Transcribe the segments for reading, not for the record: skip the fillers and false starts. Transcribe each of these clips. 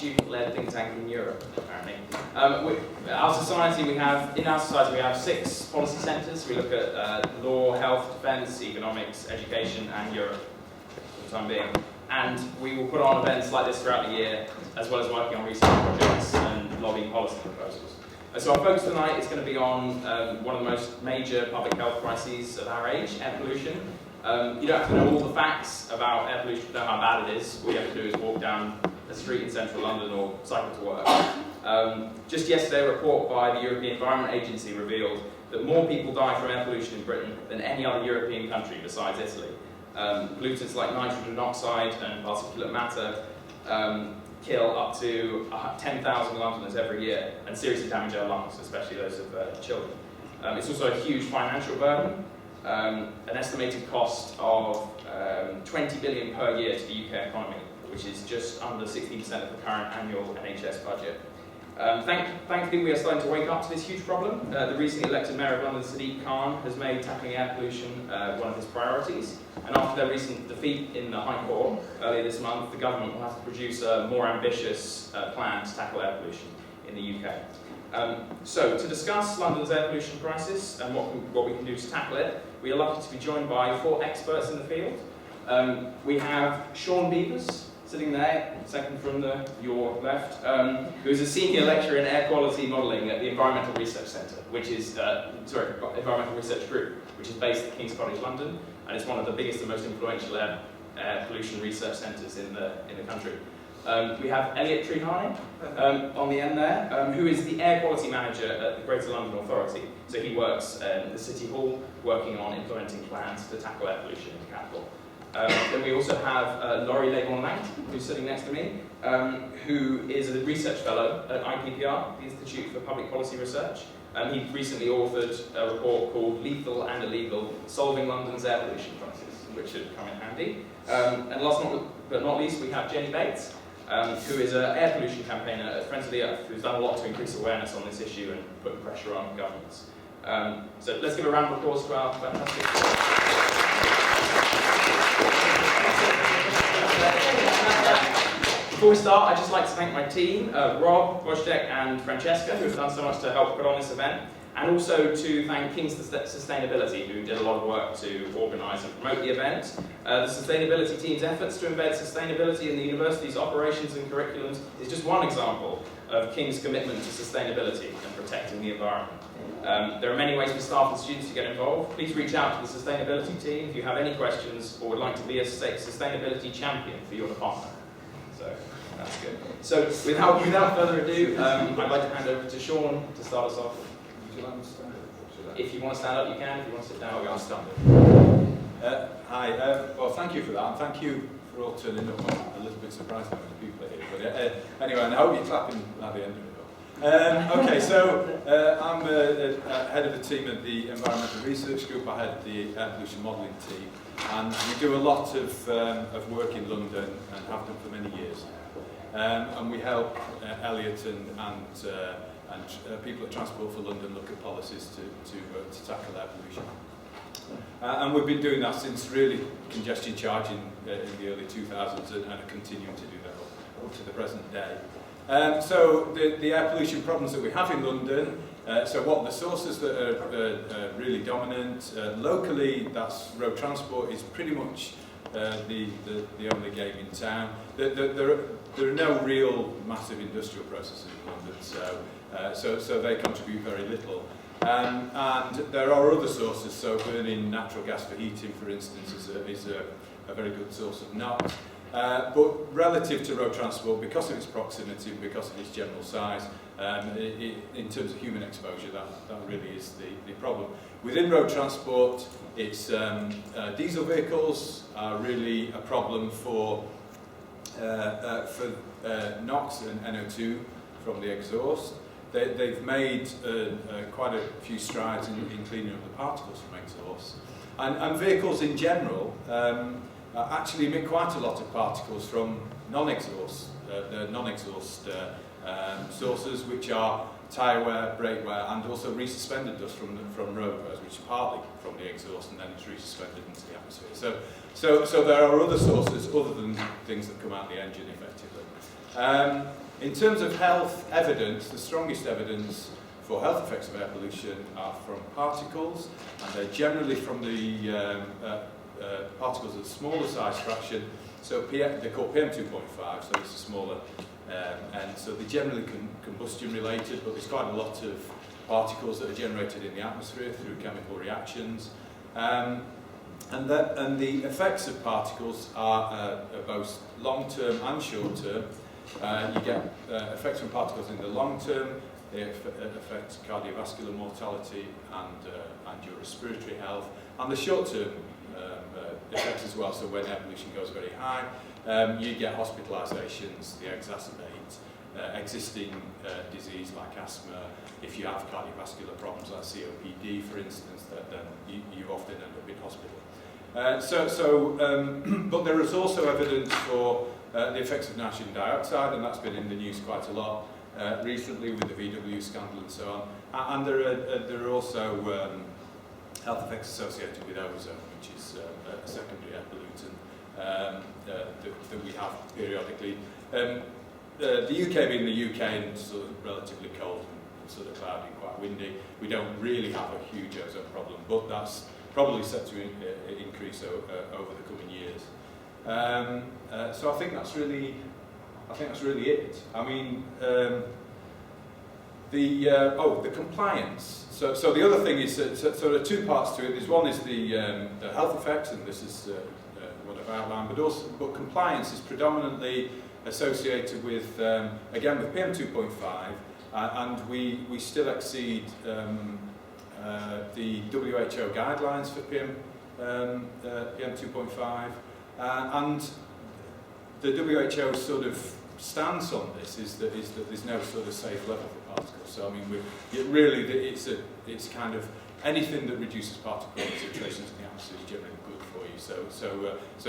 student-led think tank in Europe, apparently. In our society, we have 6 policy centres. We look at law, health, defence, economics, education, and Europe for the time being. And we will put on events like this throughout the year, as well as working on research projects and lobbying policy proposals. So our focus tonight is going to be on one of the most major public health crises of our age, air pollution. You don't have to know all the facts about air pollution to know how bad it is. All you have to do is walk down a street in central London or cycle to work. Just yesterday, a report by the European Environment Agency revealed that more people die from air pollution in Britain than any other European country besides Italy. Pollutants like nitrogen oxide and particulate matter kill up to 10,000 Londoners every year and seriously damage our lungs, especially those of children. It's also a huge financial burden. An estimated cost of 20 billion per year to the UK economy, which is just under 60% of the current annual NHS budget. Thankfully, we are starting to wake up to this huge problem. The recently elected Mayor of London, Sadiq Khan, has made tackling air pollution one of his priorities. And after their recent defeat in the High Court earlier this month, the government will have to produce a more ambitious plan to tackle air pollution in the UK. So, to discuss London's air pollution crisis and what we can do to tackle it, we are lucky to be joined by 4 experts in the field. We have Sean Beavers, sitting there, second from your left, who is a senior lecturer in air quality modelling at the Environmental Research Centre, which is, Environmental Research Group, which is based at King's College London, and it's one of the biggest and most influential air pollution research centres in the country. We have Elliot Treherne on the end there, who is the air quality manager at the Greater London Authority. So he works in the City Hall, working on implementing plans to tackle air pollution in the capital. Then we also have Laurie Leibon-Langt, who's sitting next to me, who is a research fellow at IPPR, the Institute for Public Policy Research. He recently authored a report called Lethal and Illegal, Solving London's Air Pollution Crisis, which should come in handy. And last but not least, we have Jenny Bates, who is an air pollution campaigner at Friends of the Earth, who's done a lot to increase awareness on this issue and put pressure on governments. So let's give a round of applause to our fantastic Before we start, I'd just like to thank my team, Rob, Wojtek and Francesca, who have done so much to help put on this event, and also to thank King's Sustainability, who did a lot of work to organise and promote the event. The sustainability team's efforts to embed sustainability in the university's operations and curriculums is just one example of King's commitment to sustainability and protecting the environment. There are many ways for staff and students to get involved. Please reach out to the sustainability team if you have any questions or would like to be a sustainability champion for your department. So that's good. So without further ado, I'd like to hand over to Sean to start us off. Would you like me to stand up? If you want to stand up, you can. If you want to sit down, I'll stand up. Hi. Well, thank you for that, and thank you for all turning up. I'm a little bit surprised how many people are here. But anyway, and I hope you're clapping at the end of it. Okay, so I'm head of the team at the Environmental Research Group. I head the air pollution modelling team, and we do a lot of work in London and have done for many years. And we help Elliot and people at Transport for London look at policies to tackle air pollution. And we've been doing that since really congestion charging in the early 2000s and are continuing to do that up to the present day. So the air pollution problems that we have in London, so what are the sources that are really dominant? Locally, that's road transport is pretty much the only game in town. There are no real massive industrial processes in London, so they contribute very little. And there are other sources, so burning natural gas for heating, for instance, is a very good source of NOx. But relative to road transport, because of its proximity, because of its general size, in terms of human exposure, that really is the problem. Within road transport, it's diesel vehicles are really a problem for NOx and NO2 from the exhaust. They've made quite a few strides in cleaning up the particles from exhaust. And vehicles in general actually emit quite a lot of particles from non-exhaust sources, which are tyre wear, brake wear, and also resuspended dust from road wears, which is partly from the exhaust and then it's resuspended into the atmosphere. So there are other sources other than things that come out the engine effectively. In terms of health evidence, the strongest evidence for health effects of air pollution are from particles, and they're generally from the particles of the smaller size fraction. So they're called PM2.5, so this is smaller, and so they're generally combustion related, but there's quite a lot of particles that are generated in the atmosphere through chemical reactions. And the effects of particles are both long-term and short-term. You get effects from particles in the long term. They affect cardiovascular mortality and your respiratory health, and the short-term effects as well. So when air pollution goes very high, you get hospitalizations. They exacerbate existing disease like asthma. If you have cardiovascular problems like COPD, for instance, then you often end up in hospital. But there is also evidence for the effects of nitrogen dioxide, and that's been in the news quite a lot recently with the VW scandal and so on. And there are also health effects associated with ozone, which is a secondary air pollutant that we have periodically. The UK being the UK and sort of relatively cold and sort of cloudy and quite windy, we don't really have a huge ozone problem, but that's probably set to increase over the coming years. So I think that's really it. I mean, the compliance. So the other thing is so there are two parts to it. There's one is the health effects, and this is what I've outlined, but compliance is predominantly associated with again with PM2.5, and we still exceed the WHO guidelines for PM2.5, and the WHO sort of stance on this is that there's no sort of safe level for particles. So I mean, it's kind of anything that reduces particle concentrations in the atmosphere is generally good for you. So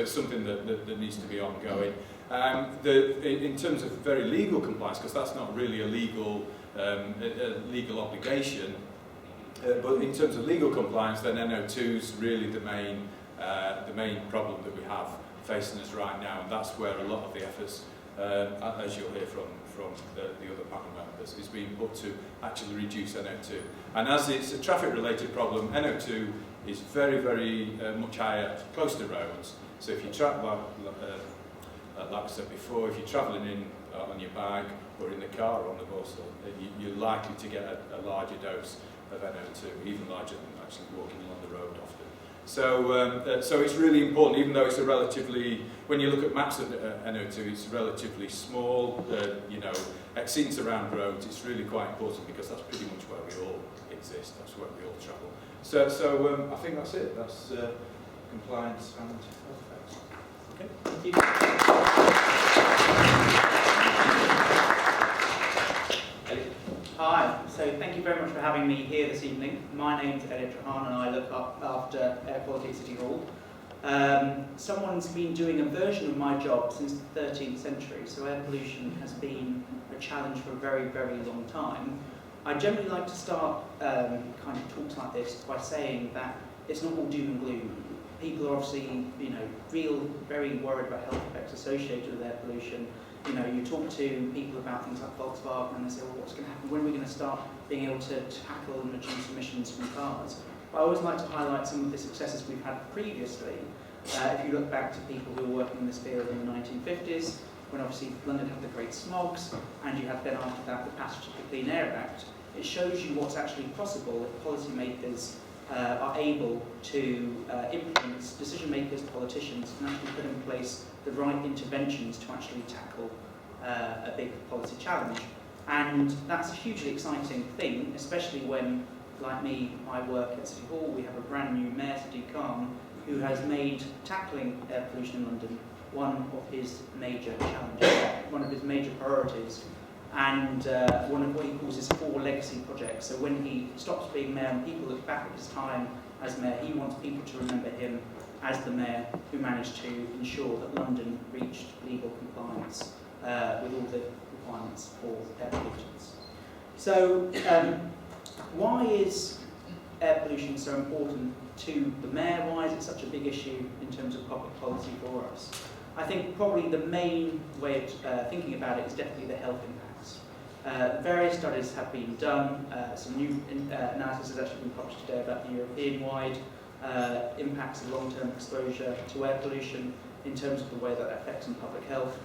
it's something that needs to be ongoing. In terms of very legal compliance, because that's not really a legal obligation. But in terms of legal compliance, then NO2 is really the main problem that we have facing us right now, and that's where a lot of the efforts, as you'll hear from the other panel members, is being put to actually reduce NO2. And as it's a traffic-related problem, NO2 is very, very much higher close to roads. So if you travel, like I said before, if you're travelling in on your bike or in the car or on the bus, you're likely to get a larger dose of NO2, even larger than actually walking along the road often. So it's really important, even though it's a relatively, when you look at maps of NO2, it's relatively small, exceeds around roads, it's really quite important because that's pretty much where we all exist, that's where we all travel. So I think that's it, that's compliance and health effects. Okay, thank you. Hi, so thank you very much for having me here this evening. My name's Elliot Trahan and I look after air quality at City Hall. Someone's been doing a version of my job since the 13th century, so air pollution has been a challenge for a very, very long time. I generally like to start kind of talks like this by saying that it's not all doom and gloom. People are obviously, very worried about health effects associated with air pollution. You talk to people about things like Volkswagen and they say, well, what's going to happen? When are we going to start being able to tackle and reduce emissions from cars? I always like to highlight some of the successes we've had previously. If you look back to people who were working in this field in the 1950s, when obviously London had the great smogs, and you had then after that the passage of the Clean Air Act, it shows you what's actually possible if policymakers are able to influence decision makers, politicians, and actually put in place the right interventions to actually tackle a big policy challenge. And that's a hugely exciting thing, especially when, like me, I work at City Hall. We have a brand new mayor, Sadiq Khan, who has made tackling air pollution in London one of his major challenges, one of his major priorities, and one of what he calls his 4 legacy projects. So when he stops being mayor and people look back at his time as mayor, he wants people to remember him as the mayor who managed to ensure that London reached legal compliance with all the requirements for air pollutants. So why is air pollution so important to the mayor? Why is it such a big issue in terms of public policy for us? I think probably the main way of thinking about it is definitely the health impacts. Various studies have been done. Some new analysis has actually been published today about the European-wide impacts of long-term exposure to air pollution in terms of the way that affects on public health.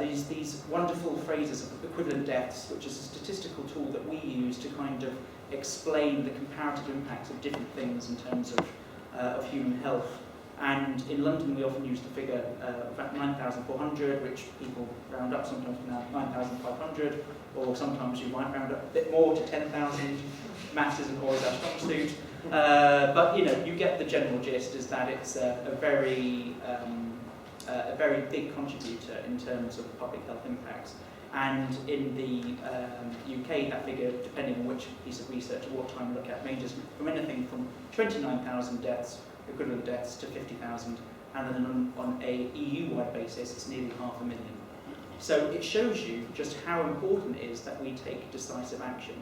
These wonderful phrases of equivalent deaths, which is a statistical tool that we use to kind of explain the comparative impacts of different things in terms of human health. And in London, we often use the figure about 9,400, which people round up sometimes to 9,500, or sometimes you might round up a bit more to 10,000. Maths isn't always our strong suit. But you know, you get the general gist, is that it's a very big contributor in terms of public health impacts. And in the UK, that figure, depending on which piece of research or what time you look at, ranges from anything from 29,000 deaths, equivalent deaths, to 50,000, and then on a EU-wide basis, it's nearly 500,000. So it shows you just how important it is that we take decisive action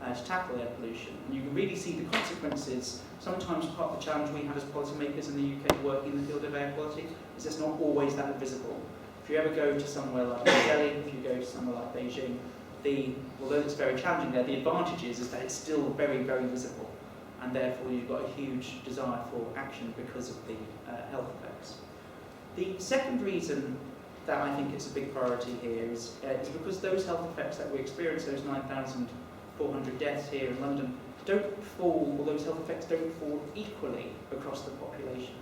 to tackle air pollution. And you can really see the consequences. Sometimes part of the challenge we have as policymakers in the UK working in the field of air quality is it's not always that visible. If you ever go to somewhere like New Delhi, if you go to somewhere like Beijing, although it's very challenging there, the advantage is that it's still very, very visible. And therefore you've got a huge desire for action because of the health effects. The second reason that I think it's a big priority here is because those health effects that we experience, those 9,400 deaths here in London, those health effects don't fall equally across the population.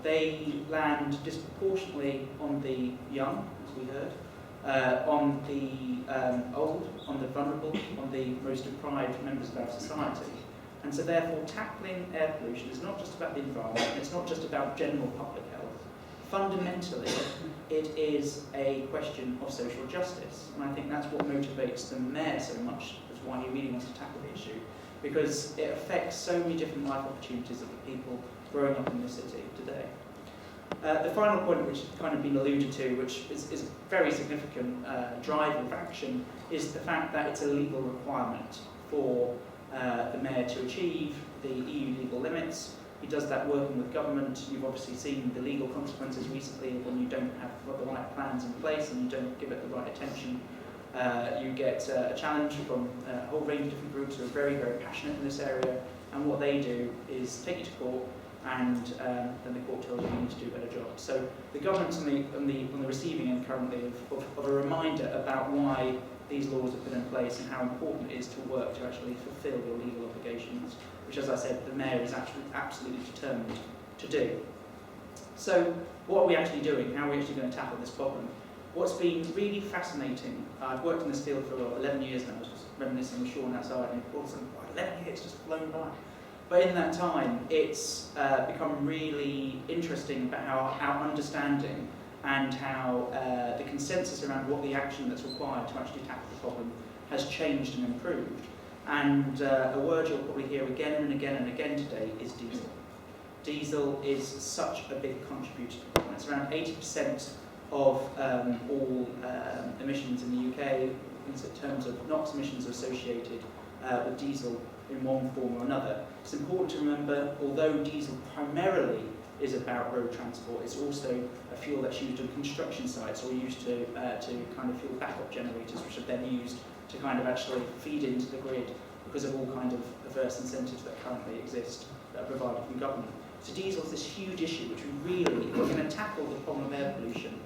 They land disproportionately on the young, as we heard, on the old, on the vulnerable, on the most deprived members of our society. And so therefore tackling air pollution is not just about the environment, it's not just about general public health. Fundamentally, it is a question of social justice. And I think that's what motivates the Mayor so much, is why he really wants to tackle the issue, because it affects so many different life opportunities of the people growing up in the city today. The final point, which has kind of been alluded to, which is a very significant driver of action, is the fact that it's a legal requirement for the Mayor to achieve the EU legal limits. He does that working with government. You've obviously seen the legal consequences recently when you don't have the right plans in place and you don't give it the right attention. You get a challenge from a whole range of different groups who are very, very passionate in this area, and what they do is take you to court, and then the court tells you you need to do a better job. So the government's on the receiving end currently of a reminder about why these laws have been in place and how important it is to work to actually fulfil your legal obligations, which, as I said, the Mayor is actually absolutely determined to do. So what are we actually doing? How are we actually going to tackle this problem? What's been really fascinating, I've worked in this field for 11 years now. I was just reminiscing with Sean outside, and all of a sudden, 11 years just flown by. But in that time, it's become really interesting about how our understanding and how the consensus around what the action that's required to actually tackle the problem has changed and improved. And a word you'll probably hear again and again and again today is diesel. Diesel is such a big contributor to the problem. It's around 80% of all emissions in the UK, in terms of NOx emissions associated with diesel in one form or another. It's important to remember, although diesel primarily is about road transport, it's also a fuel that's used on construction sites, or used to kind of fuel backup generators, which are then used to kind of actually feed into the grid because of all kind of perverse incentives that currently exist that are provided from government. So diesel is this huge issue which we really, if we're going to tackle the problem of air pollution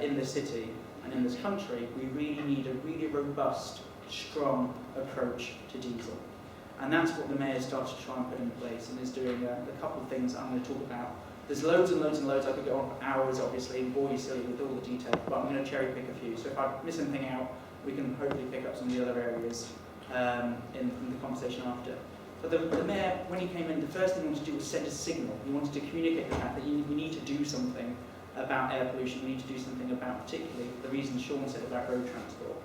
in the city and in this country, we really need a really robust, strong approach to diesel. And that's what the Mayor started to try and put in place, and is doing a couple of things I'm going to talk about. There's loads and loads and loads. I could go on for hours, obviously, and bore you silly with all the detail, but I'm going to cherry pick a few. So if I miss anything out, we can hopefully pick up some of the other areas in the conversation after. But the Mayor, when he came in, the first thing he wanted to do was send a signal. He wanted to communicate the fact that we need to do something about air pollution. We need to do something about, particularly, the reason Sean said about road transport.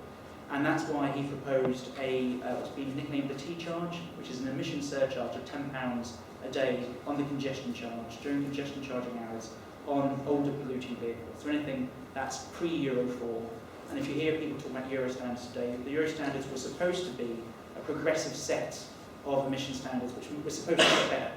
And that's why he proposed what's been nicknamed the T-charge, which is an emission surcharge of £10 a day on the congestion charge, during congestion charging hours, on older polluting vehicles. So anything that's pre-Euro 4. And if you hear people talk about Euro standards today, the Euro standards were supposed to be a progressive set of emission standards, which were supposed to get better.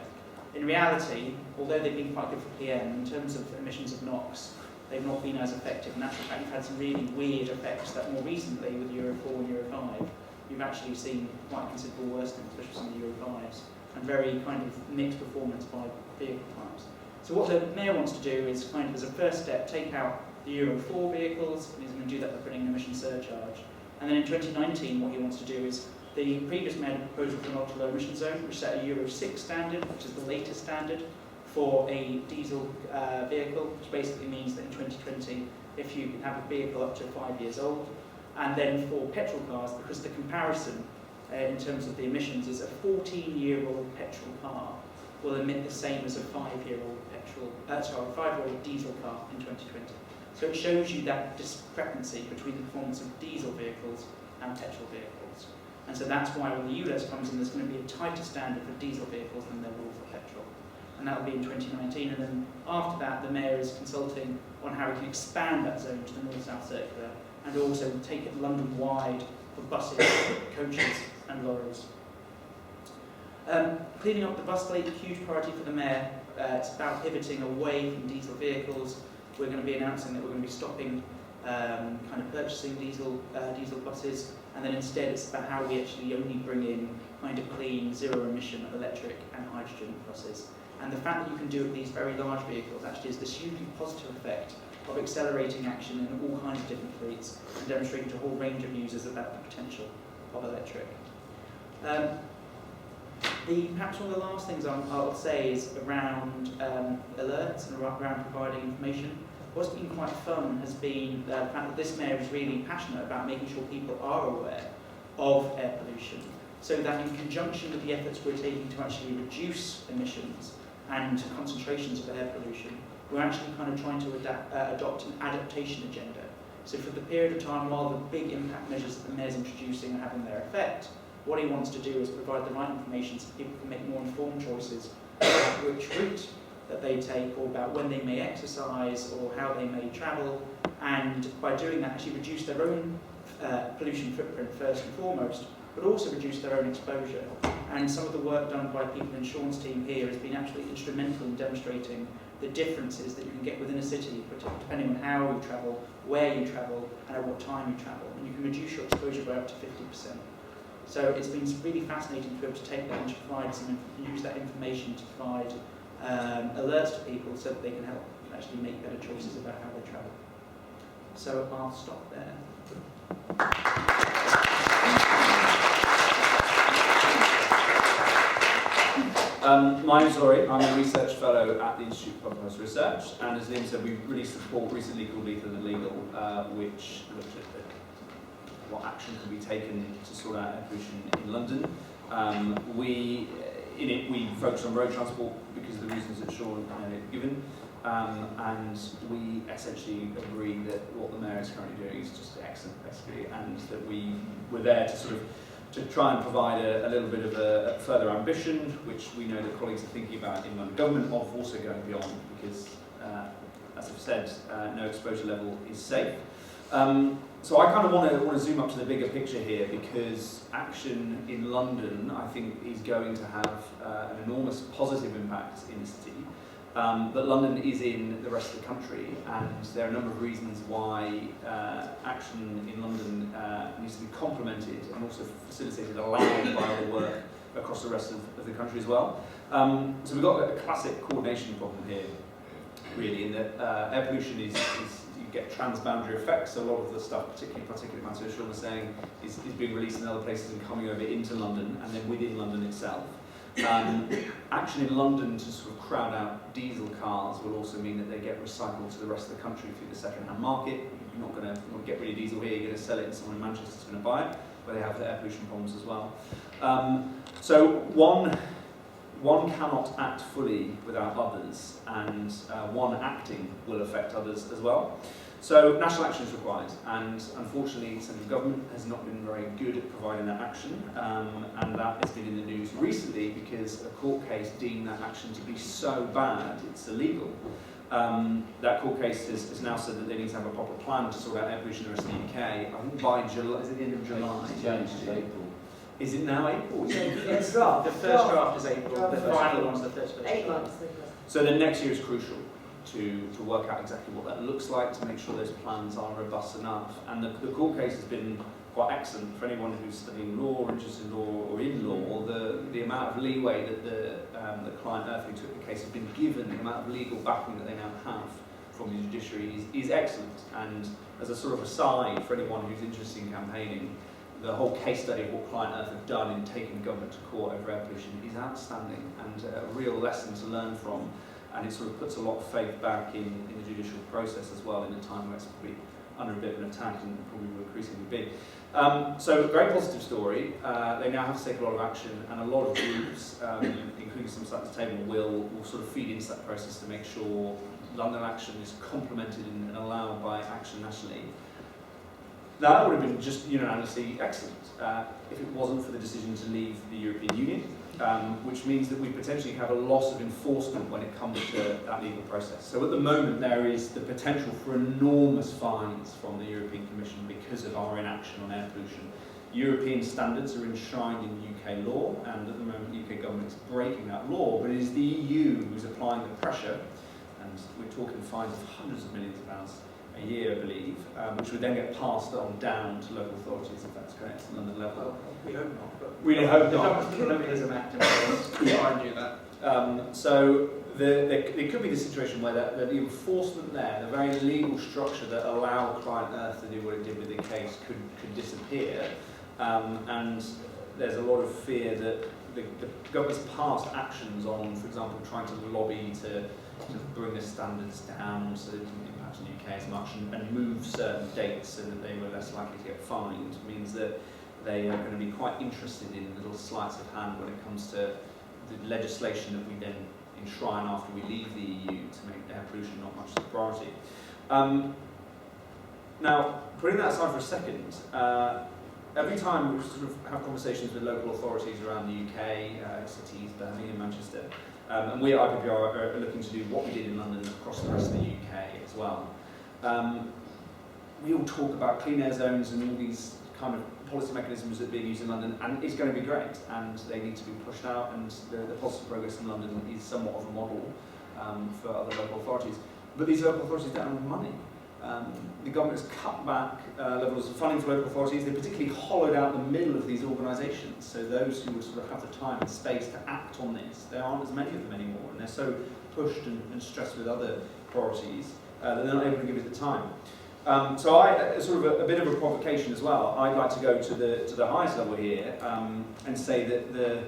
In reality, although they've been quite good for PM, in terms of emissions of NOx, they've not been as effective. In actual fact, you've had some really weird effects that more recently with Euro 4 and Euro 5, you've actually seen quite considerable worsening, especially some of the Euro 5s, and very kind of mixed performance by vehicle types. So what the Mayor wants to do is kind of, as a first step, take out the Euro 4 vehicles, and he's going to do that by putting an emission surcharge. And then in 2019, what he wants to do is, the previous Mayor proposal for an ultra-low emission zone, which set a Euro 6 standard, which is the latest standard for a diesel vehicle, which basically means that in 2020, if you can have a vehicle up to 5 years old, and then for petrol cars, because the comparison in terms of the emissions is a 14-year-old petrol car will emit the same as a 5-year-old diesel car in 2020. So it shows you that discrepancy between the performance of diesel vehicles and petrol vehicles. And so that's why when the ULEZ comes in, there's going to be a tighter standard for diesel vehicles than there will for petrol. And that will be in 2019. And then after that, the Mayor is consulting on how we can expand that zone to the North-South Circular and also take it London-wide for buses, coaches and lorries. Cleaning up the bus fleet, huge priority for the Mayor. It's about pivoting away from diesel vehicles. We're going to be announcing that we're going to be stopping kind of purchasing diesel buses, and then instead it's about how we actually only bring in kind of clean, zero-emission electric and hydrogen buses. And the fact that you can do it with these very large vehicles actually is this hugely positive effect of accelerating action in all kinds of different fleets and demonstrating to a whole range of users about the potential of electric. Perhaps one of the last things I'll say is around alerts and around providing information. What's been quite fun has been the fact that this Mayor is really passionate about making sure people are aware of air pollution, so that in conjunction with the efforts we're taking to actually reduce emissions and concentrations of air pollution, we're actually kind of trying to adopt an adaptation agenda. So for the period of time while the big impact measures that the Mayor's introducing are having their effect, what he wants to do is provide the right information so people can make more informed choices about which route that they take, or about when they may exercise, or how they may travel, and by doing that actually reduce their own pollution footprint first and foremost, but also reduce their own exposure. And some of the work done by people in Sean's team here has been absolutely instrumental in demonstrating the differences that you can get within a city, depending on how you travel, where you travel, and at what time you travel. And you can reduce your exposure by up to 50%. So it's been really fascinating to be able to take that and to provide use that information to provide alerts to people so that they can help actually make better choices about how they travel. So I'll stop there. My name's Laurie. I'm a research fellow at the Institute for Public Policy Research, and as Liam said, we released a report recently called Lethal and Illegal, which looked at what action can be taken to sort out air pollution in London. In it, we focused on road transport because of the reasons that Sean had given, and we essentially agree that what the Mayor is currently doing is just excellent, basically, and that we were there to sort of to try and provide a little bit of a further ambition, which we know that colleagues are thinking about in London government, of also going beyond, because, as I've said, no exposure level is safe. So I kind of want to zoom up to the bigger picture here, because action in London, I think, is going to have an enormous positive impact in the city. But London is in the rest of the country, and there are a number of reasons why action in London needs to be complemented and also facilitated, allowed by other work across the rest of the country as well. So we've got a classic coordination problem here, really, in that air pollution is you get transboundary effects. So a lot of the stuff, particularly matter, as Sean was saying, is being released in other places and coming over into London, and then within London itself. Action in London to sort of crowd out diesel cars will also mean that they get recycled to the rest of the country through the second-hand market. You're not going to get rid of diesel here, you're going to sell it and someone in Manchester is going to buy it, where they have the air pollution problems as well. So one cannot act fully without others, and one acting will affect others as well. So national action is required, and unfortunately central government has not been very good at providing that action, and that has been in the news recently because a court case deemed that action to be so bad it's illegal. That court case has now said that they need to have a proper plan to sort out air pollution in the rest of the UK. I think by July, is it the end of July? James, April. Is it now April? It's draft. The first draft is April, the Draft. final one's the 31st. 8 months. So then next year is crucial to work out exactly what that looks like, to make sure those plans are robust enough. And the court case has been quite excellent for anyone who's studying law, or interested in law, or in law. The amount of leeway that the client Earth who took the case has been given, the amount of legal backing that they now have from the judiciary is excellent. And as a sort of aside for anyone who's interested in campaigning, the whole case study of what Client Earth have done in taking government to court over air pollution is outstanding and a real lesson to learn from, and it sort of puts a lot of faith back in the judicial process as well, in a time where it's probably under a bit of an attack and probably will increasingly be. So a very positive story. They now have to take a lot of action, and a lot of groups, including some at the table, will sort of feed into that process to make sure London action is complemented and allowed by action nationally. That would have been just unanimously excellent if it wasn't for the decision to leave the European Union, which means that we potentially have a loss of enforcement when it comes to that legal process. So at the moment there is the potential for enormous fines from the European Commission because of our inaction on air pollution. European standards are enshrined in UK law, and at the moment the UK government is breaking that law, but it is the EU who's applying the pressure, and we're talking fines of hundreds of millions of pounds a year, I believe, which would then get passed on down to local authorities, if that's correct, at London level. Well, we hope not, but We hope the not. government colonialism act in place to try and do that. So there could be the situation where the enforcement there, the very legal structure that allowed Client Earth to do what it did with the case could disappear, and there's a lot of fear that the government's past actions on, for example, trying to lobby to bring the standards down so that it didn't impact the UK as much and move certain dates so that they were less likely to get fined, means that they are going to be quite interested in little sleights of hand when it comes to the legislation that we then enshrine after we leave the EU to make air pollution not much of a priority. Now, putting that aside for a second, every time we sort of have conversations with local authorities around the UK, cities, Birmingham, Manchester, and we at IPPR are looking to do what we did in London across the rest of the UK as well. We all talk about clean air zones and all these kind of policy mechanisms that are being used in London, and it's going to be great, and they need to be pushed out, and the positive progress in London is somewhat of a model for other local authorities. But these local authorities don't have money. The government has cut back levels of funding for local authorities. They particularly hollowed out the middle of these organisations, so those who would sort of have the time and space to act on this, there aren't as many of them anymore, and they're so pushed and stressed with other priorities that they're not able to give it the time. So I, sort of a bit of a provocation as well, I'd like to go to the highest level here and say that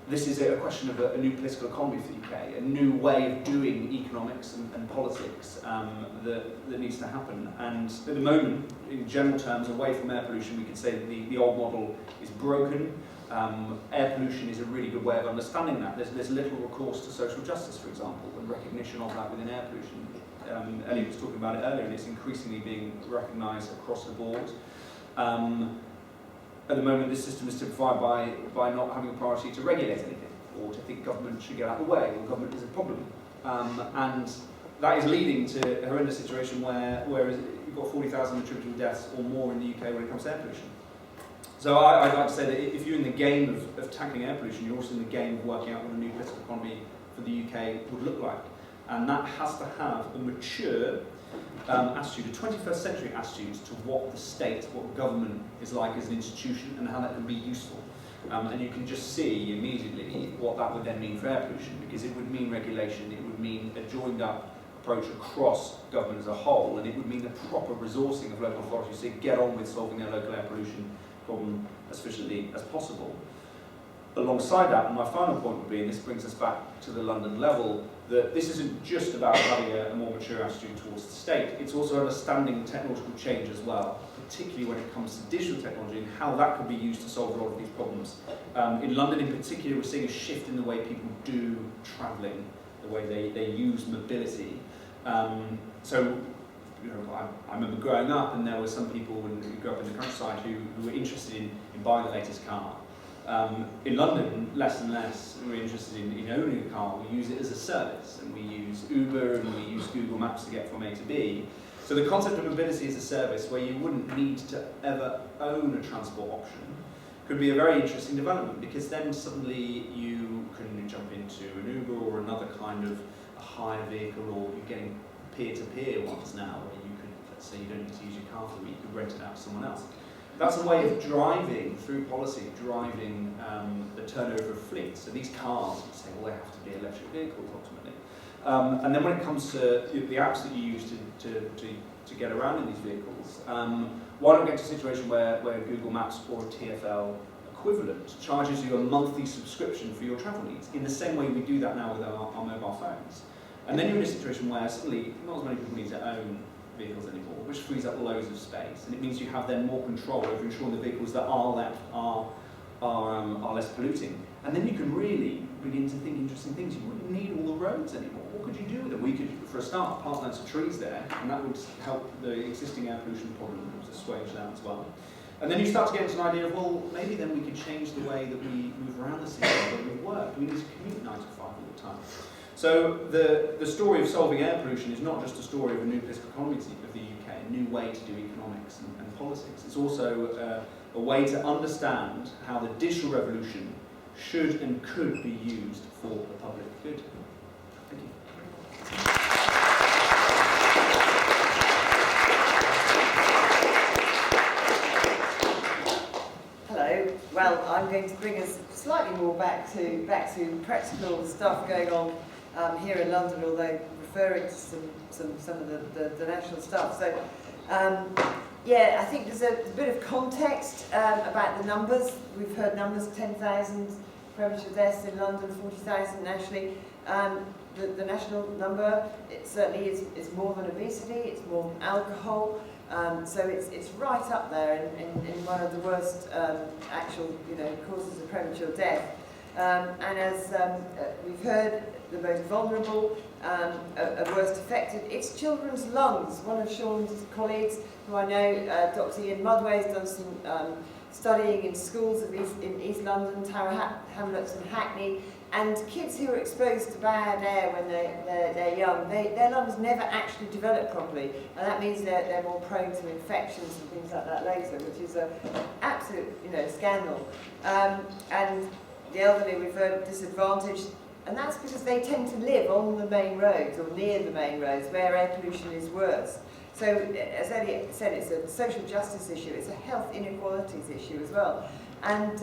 this is a question of a new political economy for the UK, a new way of doing economics and politics that needs to happen. And at the moment, in general terms, away from air pollution, we could say that the old model is broken. Air pollution is a really good way of understanding that. There's little recourse to social justice, for example, and recognition of that within air pollution. Elliot was talking about it earlier, and it's increasingly being recognised across the board. At the moment, this system is typified by not having a priority to regulate anything, or to think government should get out of the way, or government is a problem. And that is leading to a horrendous situation where you've got 40,000 attributable deaths or more in the UK when it comes to air pollution. So I'd like to say that if you're in the game of tackling air pollution, you're also in the game of working out what a new political economy for the UK would look like. And that has to have a mature attitude, a 21st century attitude to what the state, what government is like as an institution, and how that can be useful. And you can just see immediately what that would then mean for air pollution, because it would mean regulation, it would mean a joined up approach across government as a whole, and it would mean the proper resourcing of local authorities to get on with solving their local air pollution problem as efficiently as possible. Alongside that, and my final point would be, and this brings us back to the London level, that this isn't just about having a more mature attitude towards the state, it's also understanding technological change as well, particularly when it comes to digital technology and how that could be used to solve a lot of these problems. In London in particular, we're seeing a shift in the way people do travelling, the way they use mobility. So, you know, I remember growing up, and there were some people when we grew up in the countryside who were interested in buying the latest car. In London, less and less, we're interested in owning a car. We use it as a service, and we use Uber and we use Google Maps to get from A to B. So the concept of mobility as a service, where you wouldn't need to ever own a transport option, could be a very interesting development, because then suddenly you can jump into an Uber or another kind of a hire vehicle, or you're getting peer-to-peer ones now, where you could, let's say you don't need to use your car for a week, you could rent it out to someone else. That's a way of driving, through policy, driving the turnover of fleets. So these cars, you say, well, they have to be electric vehicles ultimately. And then when it comes to the apps that you use to get around in these vehicles, why don't we get to a situation where Google Maps or a TfL equivalent charges you a monthly subscription for your travel needs, in the same way we do that now with our mobile phones. And then you're in a situation where suddenly not as many people need to own vehicles anymore, which frees up loads of space, and it means you have then more control over ensuring the vehicles that are left are less polluting. And then you can really begin to think interesting things. You wouldn't need all the roads anymore. What could you do with them? We could, for a start, plant loads of trees there, and that would help the existing air pollution problem to assuage that as well. And then you start to get into an idea of, well, maybe then we could change the way that we move around the city, where we work. We need to commute 9 to 5 all the time. So the story of solving air pollution is not just a story of a new political economy of the UK, a new way to do economics and politics. It's also a way to understand how the digital revolution should and could be used for the public good. Thank you. Hello. Well, I'm going to bring us slightly more back to practical stuff going on here in London, although referring to some of the national stuff. So, yeah, I think there's a bit of context about the numbers. We've heard numbers: 10,000 premature deaths in London, 40,000 nationally. The national number, it certainly is more than obesity. It's more than alcohol. So it's right up there in one of the worst actual causes of premature death. And as we've heard, the most vulnerable, are worst affected. It's children's lungs. One of Sean's colleagues, who I know, Dr. Ian Mudway, has done some studying in schools in East London, Tower Hamlets and Hackney, and kids who are exposed to bad air when they're young, their lungs never actually develop properly, and that means they're more prone to infections and things like that later, which is an absolute scandal. And the elderly, we've heard, disadvantaged, and that's because they tend to live on the main roads or near the main roads where air pollution is worse. So, as Elliot said, it's a social justice issue, it's a health inequalities issue as well. And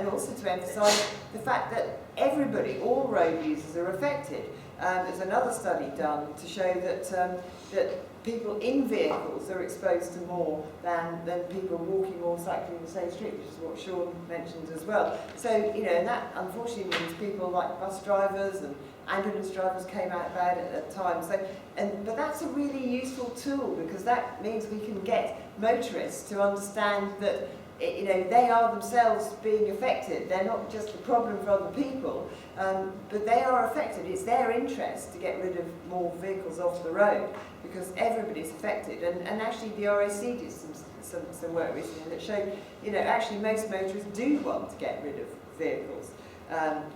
also to emphasise the fact that everybody, all road users, are affected. There's another study done to show that people in vehicles are exposed to more than people walking or cycling the same street, which is what Sean mentioned as well. So, and that unfortunately means people like bus drivers and ambulance drivers came out about it at times. So, but that's a really useful tool, because that means we can get motorists to understand that they are themselves being affected. They're not just a problem for other people, but they are affected. It's their interest to get rid of more vehicles off the road, because everybody's affected. And actually the RAC did some work recently that showed, actually most motorists do want to get rid of vehicles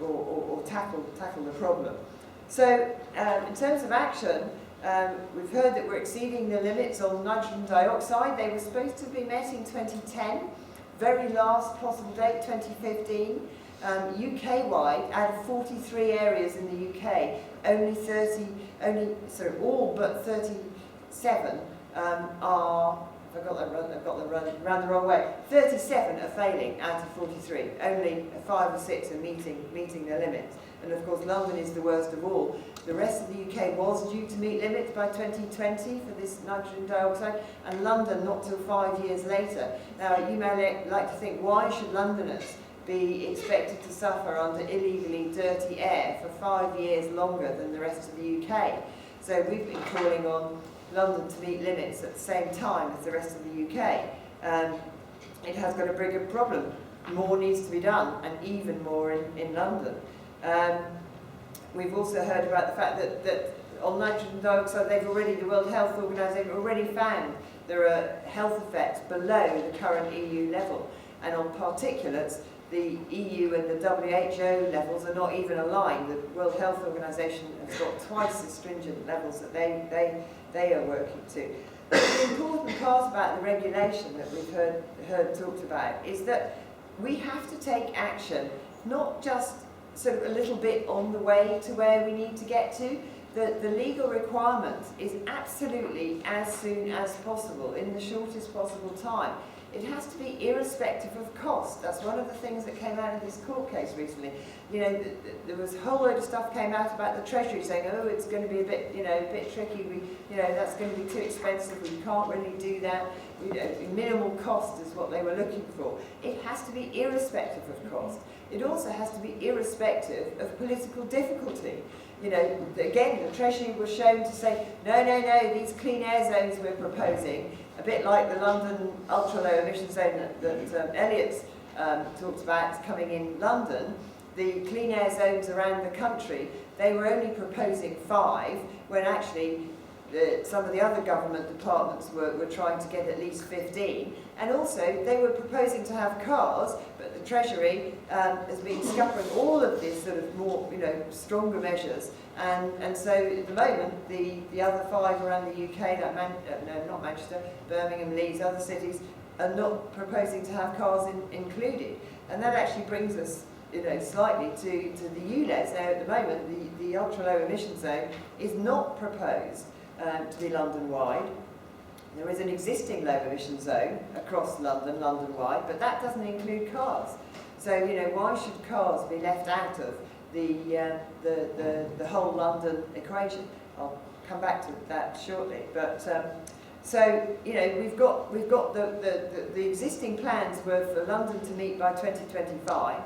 or tackle the problem. So in terms of action, we've heard that we're exceeding the limits on nitrogen dioxide. They were supposed to be met in 2010. Very last possible date, 2015. UK-wide, out of 43 areas in the UK, all but 37 are, I've got that run the wrong way. 37 are failing out of 43. Only 5 or 6 are meeting their limits. And of course, London is the worst of all. The rest of the UK was due to meet limits by 2020 for this nitrogen dioxide, and London not till 5 years later. Now, you may like to think, why should Londoners be expected to suffer under illegally dirty air for 5 years longer than the rest of the UK? So we've been calling on London to meet limits at the same time as the rest of the UK. It has got a bigger problem. More needs to be done, and even more in London. We've also heard about the fact that on nitrogen dioxide, the World Health Organization already found there are health effects below the current EU level. And on particulates, the EU and the WHO levels are not even aligned. The World Health Organization has got twice as stringent levels that they are working to. But the important part about the regulation that we've heard talked about is that we have to take action, not just sort of a little bit on the way to where we need to get to. The legal requirement is absolutely as soon as possible, in the shortest possible time. It has to be irrespective of cost. That's one of the things that came out of this court case recently. You know, there was a whole load of stuff came out about the Treasury saying, oh, it's going to be a bit, a bit tricky. That's going to be too expensive. We can't really do that. Minimal cost is what they were looking for. It has to be irrespective of cost. It also has to be irrespective of political difficulty. Again, the Treasury was shown to say, no, these clean air zones we're proposing, a bit like the London ultra-low emission zone that Elliot's talked about coming in London, the clean air zones around the country, they were only proposing 5, when actually some of the other government departments were trying to get at least 15. And also, they were proposing to have cars, but the Treasury has been scuppering all of these sort of more, stronger measures. And so, at the moment, the other 5 around the UK, not Manchester, Birmingham, Leeds, other cities, are not proposing to have cars included. And that actually brings us, slightly to the ULEZ. Now, at the moment, the ultra-low emission zone is not proposed to be London-wide. There is an existing low emission zone across London, London-wide, but that doesn't include cars. So, why should cars be left out of the whole London equation? I'll come back to that shortly. But so, we've got the existing plans were for London to meet by 2025.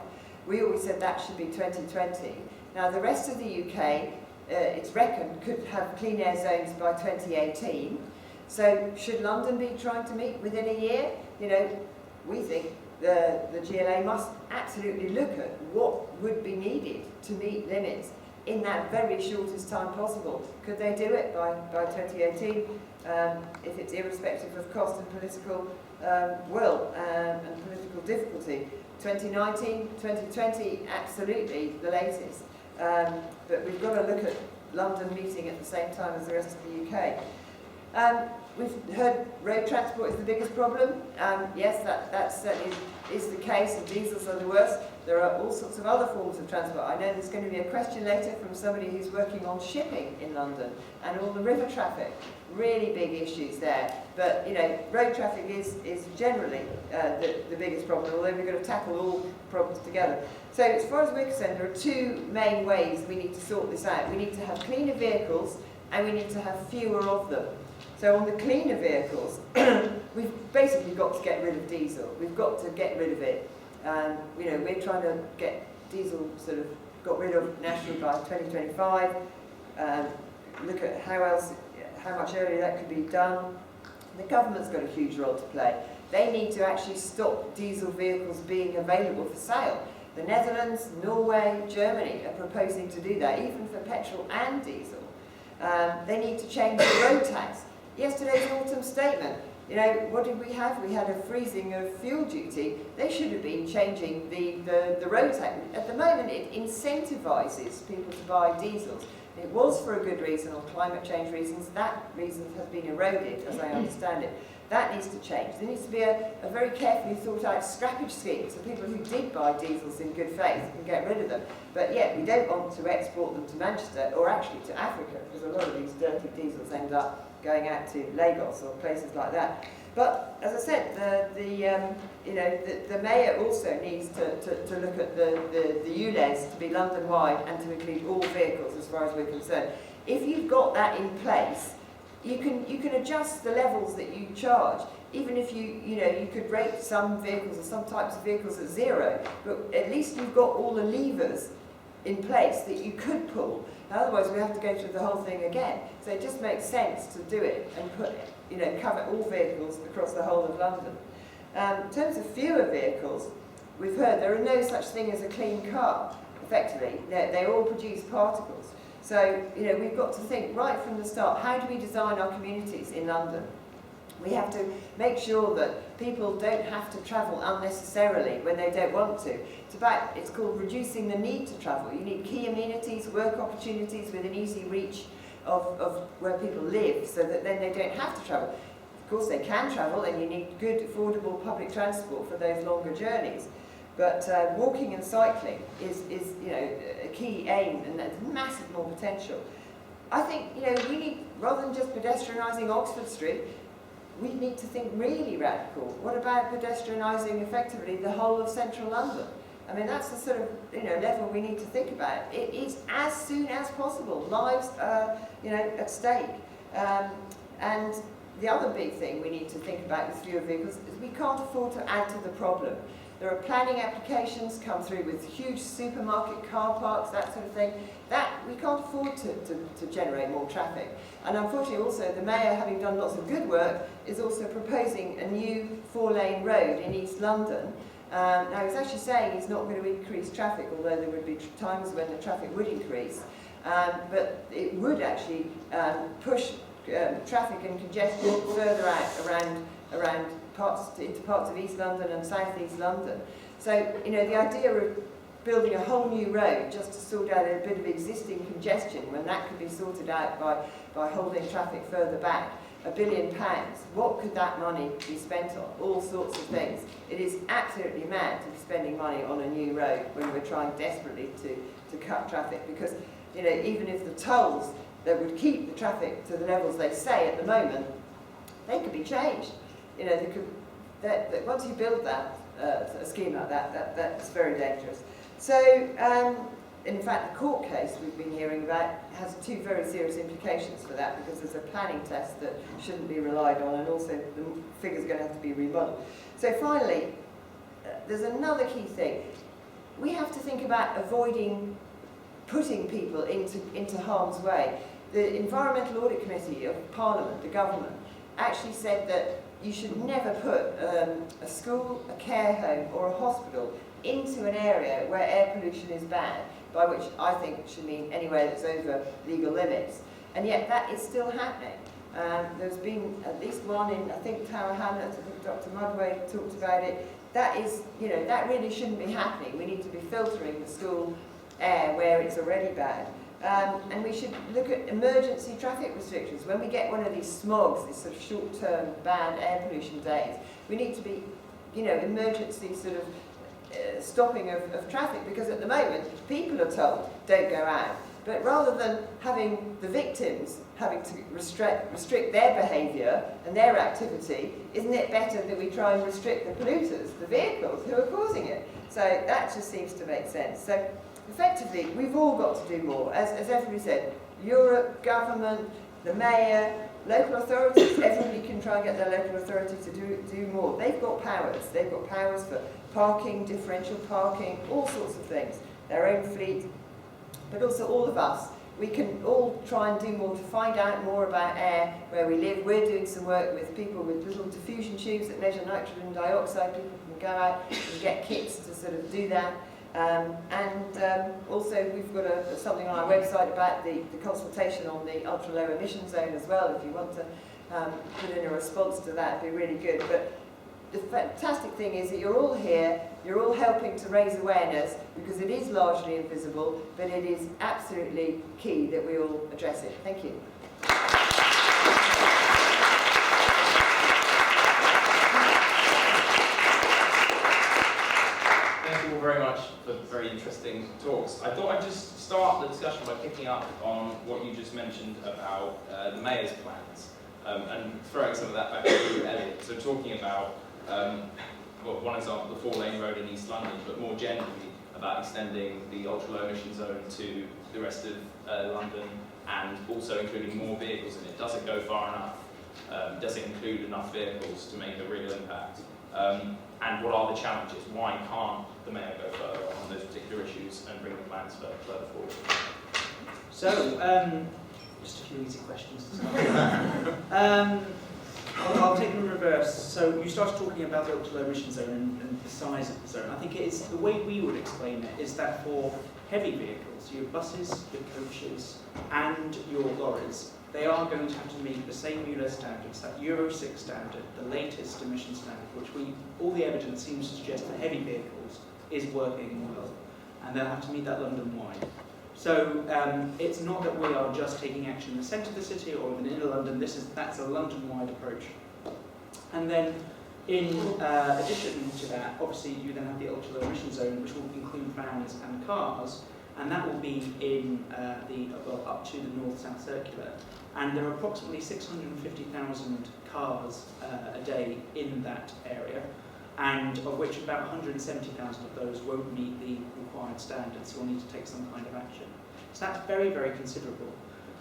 We always said that should be 2020. Now, the rest of the UK, it's reckoned, could have clean air zones by 2018. So should London be trying to meet within a year? We think the GLA must absolutely look at what would be needed to meet limits in that very shortest time possible. Could they do it by 2018 if it's irrespective of cost and political will and political difficulty? 2019, 2020, absolutely the latest. But we've got to look at London meeting at the same time as the rest of the UK. We've heard road transport is the biggest problem. Yes, that certainly is the case, and diesels are the worst. There are all sorts of other forms of transport. I know there's going to be a question later from somebody who's working on shipping in London and all the river traffic. Really big issues there. But, road traffic is generally the biggest problem, although we've got to tackle all problems together. So as far as we're concerned, there are 2 main ways we need to sort this out. We need to have cleaner vehicles and we need to have fewer of them. So on the cleaner vehicles, we've basically got to get rid of diesel. We've got to get rid of it. We're trying to get diesel sort of got rid of nationally by 2025. Look at how much earlier that could be done. The government's got a huge role to play. They need to actually stop diesel vehicles being available for sale. The Netherlands, Norway, Germany are proposing to do that, even for petrol and diesel. They need to change the road tax. Yesterday's autumn statement, what did we have? We had a freezing of fuel duty. They should have been changing the road tax. At the moment, it incentivises people to buy diesels. It was for a good reason, on climate change reasons. That reason has been eroded, as I understand it. That needs to change. There needs to be a very carefully thought out scrappage scheme so people who did buy diesels in good faith can get rid of them. But yet we don't want to export them to Manchester or actually to Africa, because a lot of these dirty diesels end up going out to Lagos or places like that. But as I said, the mayor also needs to look at the ULEZ to be London-wide and to include all vehicles as far as we're concerned. If you've got that in place, you can adjust the levels that you charge. Even if you could rate some vehicles or some types of vehicles at 0, but at least you've got all the levers in place that you could pull. Otherwise, we have to go through the whole thing again. So it just makes sense to do it and cover all vehicles across the whole of London. In terms of fewer vehicles, we've heard there are no such thing as a clean car. Effectively, they all produce particles. So we've got to think right from the start: how do we design our communities in London? We have to make sure that people don't have to travel unnecessarily when they don't want to. It's called reducing the need to travel. You need key amenities, work opportunities within easy reach of where people live, so that then they don't have to travel. Of course they can travel, and you need good, affordable public transport for those longer journeys. But walking and cycling is you know, a key aim, and there's massive more potential. I think, you know, we need, rather than just pedestrianising Oxford Street, we need to think really radical. What about pedestrianising effectively the whole of central London? I mean, that's the sort of, you know, level we need to think about. It is as soon as possible. Lives are, you know, at stake. And the other big thing we need to think about with fewer vehicles is we can't afford to add to the problem. There are planning applications come through with huge supermarket car parks, that sort of thing. That we can't afford to generate more traffic. And unfortunately also the Mayor, having done lots of good work, is also proposing a new 4-lane road in East London. Now he's actually saying he's not going to increase traffic, although there would be times when the traffic would increase. But it would actually push traffic and congestion further out around into parts of East London and South East London. So, you know, the idea of building a whole new road just to sort out a bit of existing congestion, when that could be sorted out by holding traffic further back, £1 billion, what could that money be spent on? All sorts of things. It is absolutely mad to be spending money on a new road when we're trying desperately to cut traffic, because, you know, even if the tolls that would keep the traffic to the levels they say at the moment, they could be changed. You know, that once you build that, a scheme like that, that's very dangerous. So, in fact, the court case we've been hearing about has 2 very serious implications for that, because there's a planning test that shouldn't be relied on, and also the figures are going to have to be remodeled. So finally, there's another key thing. We have to think about avoiding putting people into harm's way. The Environmental Audit Committee of Parliament, the government, actually said that you should never put a school, a care home or a hospital into an area where air pollution is bad, by which I think should mean anywhere that's over legal limits. And yet that is still happening. There's been at least one in, I think, Tower Hamlets. I think Dr. Mudway talked about it. That is, you know, that really shouldn't be happening. We need to be filtering the school air where it's already bad. And we should look at emergency traffic restrictions. When we get one of these smogs, these sort of short-term bad air pollution days, we need to be, you know, emergency sort of stopping of traffic, because at the moment people are told don't go out. But rather than having the victims having to restrict their behaviour and their activity, isn't it better that we try and restrict the polluters, the vehicles who are causing it? So that just seems to make sense. So effectively, we've all got to do more. As everybody said, Europe, government, the Mayor, local authorities, everybody can try and get their local authority to do more. They've got powers. They've got powers for parking, differential parking, all sorts of things, their own fleet. But also all of us, we can all try and do more to find out more about air where we live. We're doing some work with people with little diffusion tubes that measure nitrogen dioxide. People can go out and get kits to sort of do that. Also we've got something on our website about the consultation on the ultra-low emission zone as well. If you want to put in a response to that, it'd be really good. But the fantastic thing is that you're all here, you're all helping to raise awareness, because it is largely invisible, but it is absolutely key that we all address it. Thank you. Thank you all very much for very interesting talks. I thought I'd just start the discussion by picking up on what you just mentioned about the Mayor's plans, and throwing some of that back to you, Elliot. So talking about, well, one example, the 4-lane road in East London, but more generally about extending the ultra-low emission zone to the rest of London, and also including more vehicles in it. Does it go far enough? Does it include enough vehicles to make a real impact? And what are the challenges? Why can't the Mayor go further on those particular issues and bring the plans further forward? So, just a few easy questions to start. I'll take them in reverse. So you started talking about the ultra-low emission zone and the size of the zone. I think it's the way we would explain it is that for heavy vehicles, your buses, your coaches, and your lorries, they are going to have to meet the same ULEZ standards, that Euro 6 standard, the latest emission standard, which all the evidence seems to suggest for heavy vehicles is working well, and they'll have to meet that London-wide. So it's not that we are just taking action in the centre of the city or in inner London. That's a London-wide approach. And then In addition to that, obviously you then have the ultra-low emission zone, which will include vans and cars, and that will be in up to the north-south circular. And there are approximately 650,000 cars a day in that area, and of which about 170,000 of those won't meet the required standards, so we'll need to take some kind of action. So that's very, very considerable.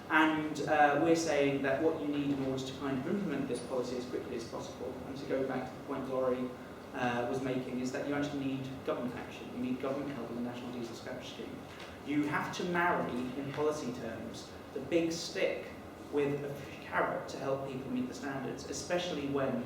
And we're saying that what you need in order to kind of implement this policy as quickly as possible, and to go back to the point Laurie was making, is that you actually need government action. You need government help in the National Diesel Scrap Scheme. You have to marry, in policy terms, the big stick with a carrot to help people meet the standards, especially when,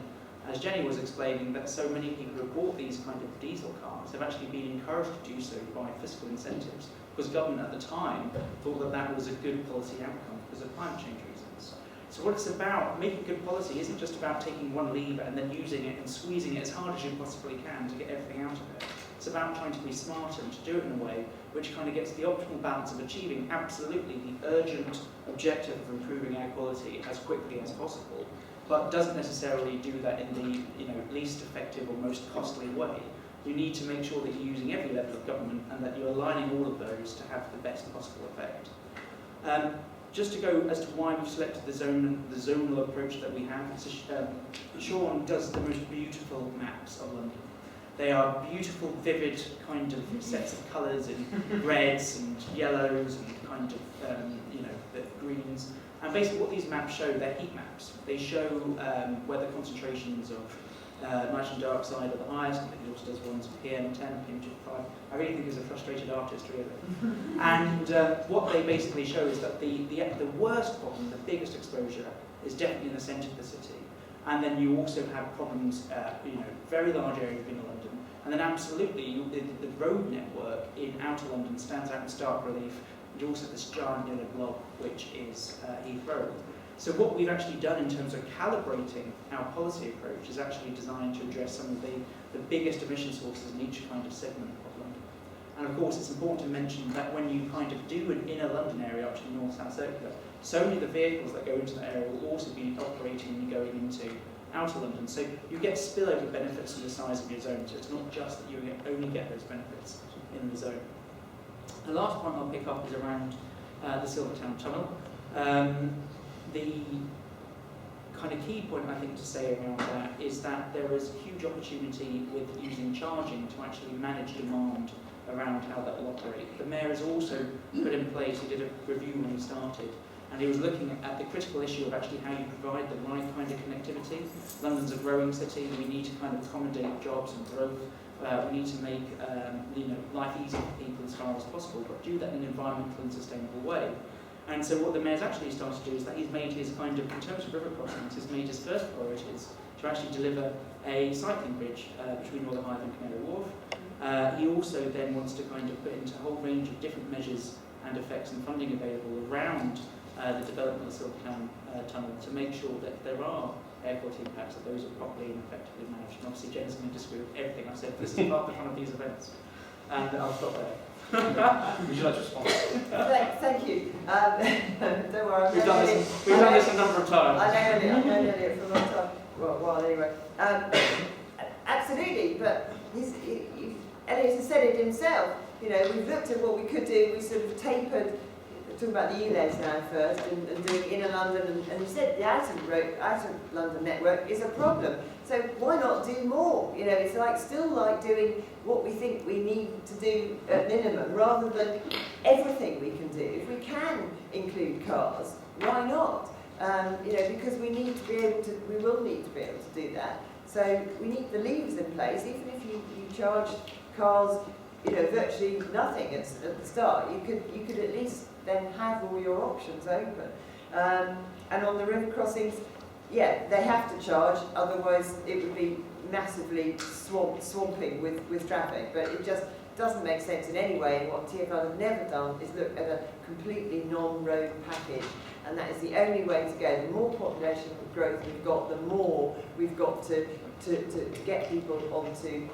as Jenny was explaining, that so many people who have bought these kind of diesel cars have actually been encouraged to do so by fiscal incentives, because government at the time thought that that was a good policy outcome because of climate change reasons. So what it's about, making good policy, isn't just about taking one lever and then using it and squeezing it as hard as you possibly can to get everything out of it. It's about trying to be smarter and to do it in a way which kind of gets the optimal balance of achieving absolutely the urgent objective of improving air quality as quickly as possible, but doesn't necessarily do that in the least effective or most costly way. You need to make sure that you're using every level of government and that you're aligning all of those to have the best possible effect. Just to go as to why we've selected the zonal approach that we have, Sean does the most beautiful maps of London. They are beautiful, vivid kind of sets of colours in reds and yellows and kind of the greens. And basically what these maps show, they're heat maps. They show where the concentrations of nitrogen dioxide are the highest. He also does ones of PM10, PM2.5. I really think he's a frustrated artist, really. And what they basically show is that the worst problem, the biggest exposure, is definitely in the centre of the city. And then you also have problems, very large areas in London. And then absolutely, the road network in outer London stands out in stark relief. And you also have this giant yellow blob, which is Heathrow. So what we've actually done in terms of calibrating our policy approach is actually designed to address some of the biggest emission sources in each kind of segment of London. And of course, it's important to mention that when you kind of do an inner London area up to the north-south circular, so many of the vehicles that go into that area will also be operating and going into outer London. So you get spillover benefits from the size of your zone. So it's not just that you only get those benefits in the zone. The last point I'll pick up is around the Silvertown Tunnel. The kind of key point I think to say around that is that there is huge opportunity with using charging to actually manage demand around how that will operate. The Mayor has also put in place, he did a review when he started, and he was looking at the critical issue of actually how you provide the right kind of connectivity. London's a growing city, we need to kind of accommodate jobs and growth. We need to make life easy for people as far as possible, but do that in an environmental and sustainable way. And so what the Mayor's actually started to do is that he's made his kind of, in terms of river crossings, he's made his first priorities to actually deliver a cycling bridge between Northern Hythe and Canary Wharf. He also then wants to kind of put into a whole range of different measures and effects and funding available around the development of the Silvertown Tunnel to make sure that if there are air quality impacts, that those are properly and effectively managed. And obviously Jen's going to disagree with everything I've said. This is part of the fun of these events. And I'll stop there. Would you like to respond? Thank you. Don't worry. We've done this a number of times. I've known Elliot for a long time. Well, anyway. Absolutely, but Elliot has said it himself. We've looked at what we could do. We sort of tapered, talking about the ULEZ now first, and doing inner London, and he said the outer London network is a problem. So why not do more? It's still like doing what we think we need to do at minimum, rather than everything we can do. If we can include cars, why not? Because we will need to be able to do that. So we need the levers in place. Even if you charge cars, virtually nothing at the start, you could at least then have all your options open. And on the river crossings, yeah, they have to charge, otherwise it would be massively swamping with traffic. But it just doesn't make sense in any way. And what TfL have never done is look at a completely non-road package, and that is the only way to go. The more population growth we've got, the more we've got to get people onto,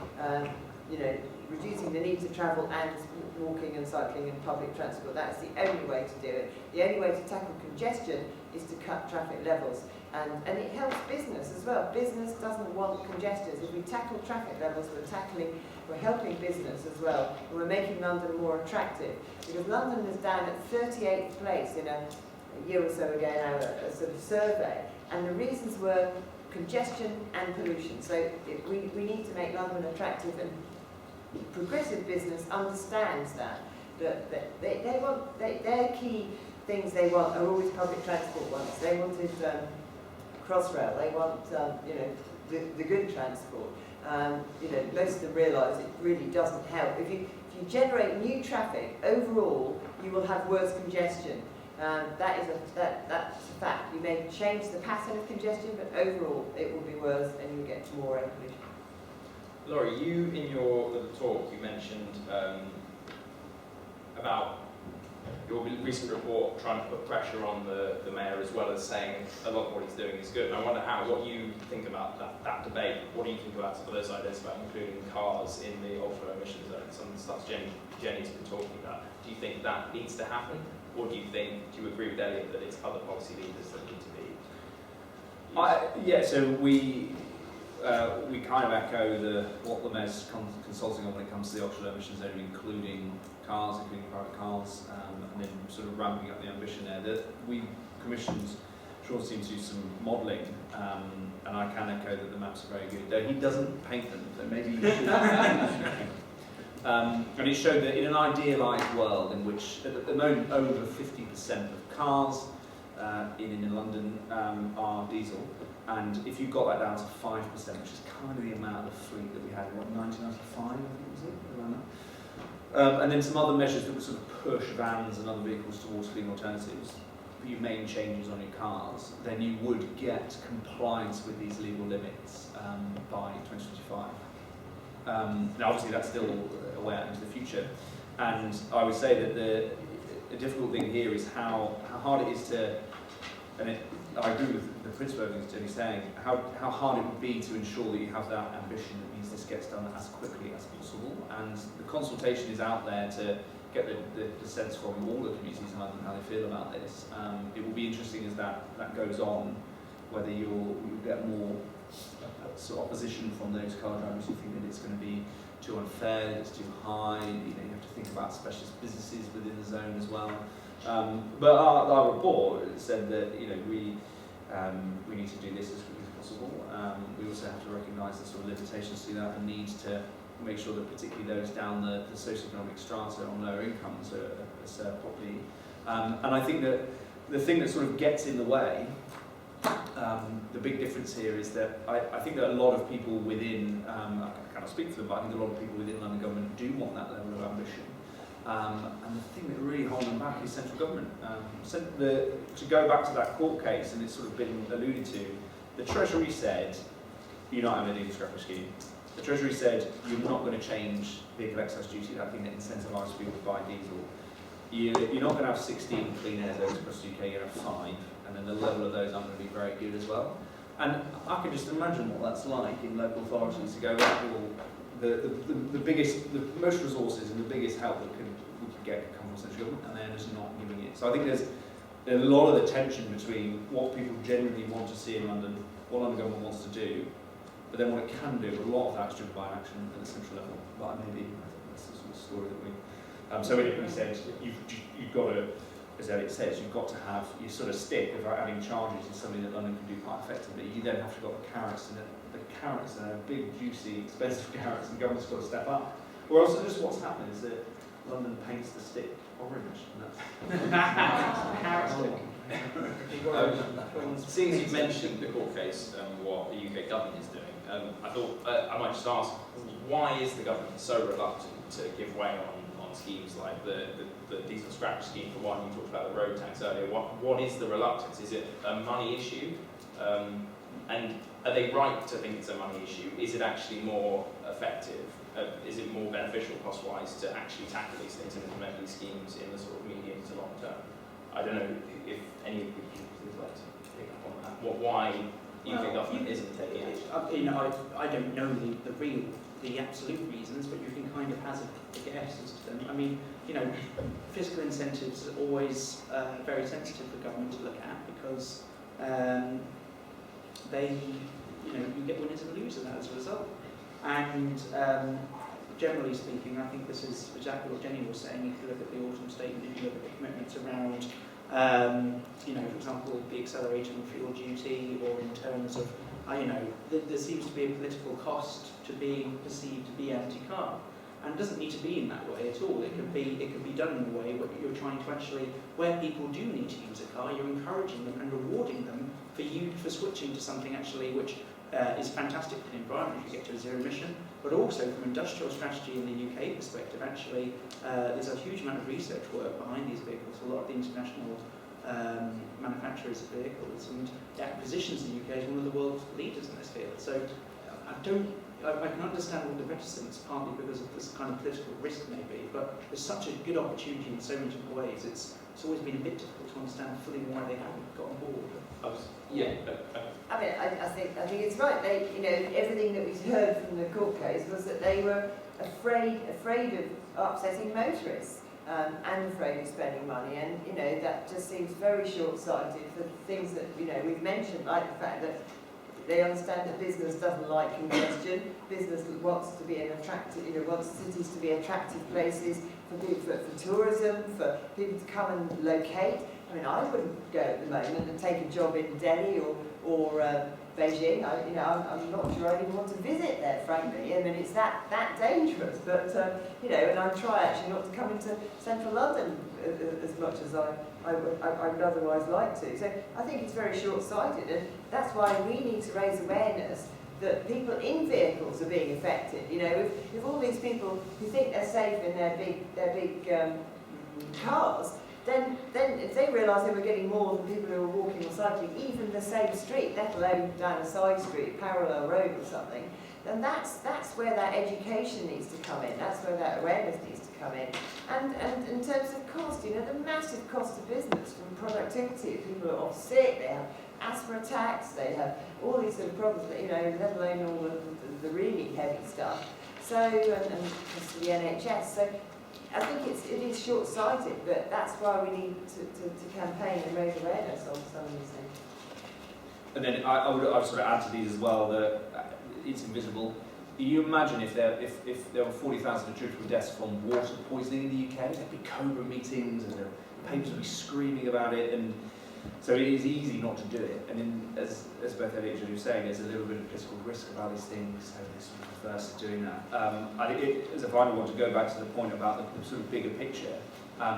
reducing the need to travel and walking and cycling and public transport. That's the only way to do it. The only way to tackle congestion is to cut traffic levels. And it helps business as well. Business doesn't want congestion. If we tackle traffic levels, we're helping business as well, and we're making London more attractive. Because London is down at 38th place in a year or so ago now, a sort of survey, and the reasons were congestion and pollution. So we need to make London attractive, and progressive business understands that they want their key things they want are always public transport ones. They wanted Crossrail. They want the good transport. Most of them realise it really doesn't help. If you generate new traffic, overall you will have worse congestion. That's a fact. You may change the pattern of congestion, but overall it will be worse, and you'll get more air pollution. Laurie, you in your little talk, you mentioned about your recent report trying to put pressure on the mayor, as well as saying a lot of what he's doing is good. And I wonder what you think about that debate. What do you think about some of those ideas about including cars in the ultra emission zone? Some of the stuff Jenny's been talking about. Do you think that needs to happen? Or do you agree with Elliot that it's other policy leaders that need to be? Yeah, so we kind of echo what the mayor's consulting on when it comes to the ultra low emission zone, including cars, including private cars, and then sort of ramping up the ambition there. That we commissioned Sean to do some modelling, and I can echo that the maps are very good. Though he doesn't paint them, so maybe you should. And it showed that in an idealised world in which, at the moment, over 50% of cars in London are diesel, and if you got that down to 5%, which is kind of the amount of fleet that we had in 1995, I think was it, around that. And then some other measures that would sort of push vans and other vehicles towards clean alternatives. If you made changes on your cars, then you would get compliance with these legal limits by 2025. Now, obviously, that's still a way out into the future, and I would say that the difficult thing here is how hard it is to, and I agree with the principle of things Jenny's saying, how hard it would be to ensure that you have that ambition that means this gets done as quickly as possible, and the consultation is out there to get the sense from all the communities in London how they feel about this. It will be interesting as that goes on, whether you'll get more sort of opposition from those car drivers who think that it's going to be too unfair, that it's too high. You have to think about specialist businesses within the zone as well. But our report said that we need to do this as quickly as possible. We also have to recognise the sort of limitations to that and need to make sure that particularly those down the socioeconomic strata on lower incomes are served properly. And I think that the thing that sort of gets in the way, the big difference here is that I think that a lot of people within, I cannot speak for them, but I think a lot of people within London government do want that level of ambition. And the thing that really holds them back is central government. To go back to that court case, and it's sort of been alluded to, the Treasury said, you're not having a diesel scrappage scheme. The Treasury said, you're not going to change vehicle excise duty, that thing that incentivises people to buy diesel. You're not going to have 16 clean air zones across the UK, you're going to have 5, and then the level of those aren't going to be very good as well. And I can just imagine what that's like in local authorities to go, well, the most resources and the biggest help that we could get come from central government, and they're just not giving it. So I think there's a lot of the tension between what people genuinely want to see in London, what London government wants to do, but then what it can do. A lot of that is driven by action at the central level. But maybe that's the sort of story that we. So we said you've got to, as Elliot says, you've got to have your sort of stick of adding charges is something that London can do quite effectively. You then have to got the carrots, and the carrots are big, juicy, expensive carrots, and the government's got to step up. Or else just what's happened is that London paints the stick orange, and that's carrot stick. Seeing as you've mentioned the court case and what the UK government is doing, I thought I might just ask, why is the government so reluctant to give way on schemes like the diesel scrappage scheme, for one? You talked about the road tax earlier. What is the reluctance? Is it a money issue? And are they right to think it's a money issue? Is it actually more effective? Is it more beneficial cost-wise to actually tackle these things and implement these schemes in the sort of medium to long term? I don't know if any of you would like to pick up on that. Why UK government isn't taking action? I don't know the absolute reasons, but you can kind of hazard a guess as to them. I mean, fiscal incentives are always very sensitive for government to look at, because you get winners and losers as a result. And generally speaking, I think this is exactly what Jenny was saying. If you look at the autumn statement, if you look at the commitments around, for example, the accelerating fuel duty, or in terms of, there seems to be a political cost to being perceived to be anti-car. And it doesn't need to be in that way at all. It could be done in a way where you're trying to actually, where people do need to use a car, you're encouraging them and rewarding them for switching to something actually which is fantastic for the environment if you get to a zero emission, but also from industrial strategy in the UK perspective, actually there's a huge amount of research work behind these vehicles. A lot of the international manufacturers of vehicles, and that positions the UK as one of the world's leaders in this field. So I can understand all the reticence, partly because of this kind of political risk maybe, but there's such a good opportunity in so many different ways. It's always been a bit difficult to understand fully why they haven't got on board. I mean, I think it's right. They, everything that we heard from the court case was that they were afraid of upsetting motorists and afraid of spending money, and that just seems very short-sighted for things that we've mentioned, like the fact that they understand that business doesn't like congestion. Business wants to be an attractive, wants cities to be attractive places for tourism, for people to come and locate. I mean, I wouldn't go at the moment and take a job in Delhi or Beijing. I'm not sure I'd even want to visit there, frankly. I mean, it's that dangerous. But and I try actually not to come into central London as much as I would otherwise like to. So I think it's very short-sighted, and that's why we need to raise awareness that people in vehicles are being affected. If all these people who think they're safe in their big cars, then if they realise they were getting more than people who were walking or cycling, even the same street, let alone down a side street, parallel road or something, then that's where that education needs to come in. That's where that awareness needs to come in. And in terms of cost, the massive cost of business from productivity. If people are off sick, they have asthma attacks, they have all these sort of problems, let alone all the really heavy stuff. So, and the NHS. So I think it is short-sighted, but that's why we need to campaign and raise awareness on some of these things. And then I would sort of add to these as well that it's invisible. You imagine if there were 40,000 attributable deaths from water poisoning in the UK, there'd be Cobra meetings and the papers would be screaming about it, and so it is easy not to do it. And as both Elliot and Julie were saying, there's a little bit of political risk about these things, so there's sort of reverse to doing that. I think as a final one, to go back to the point about the sort of bigger picture,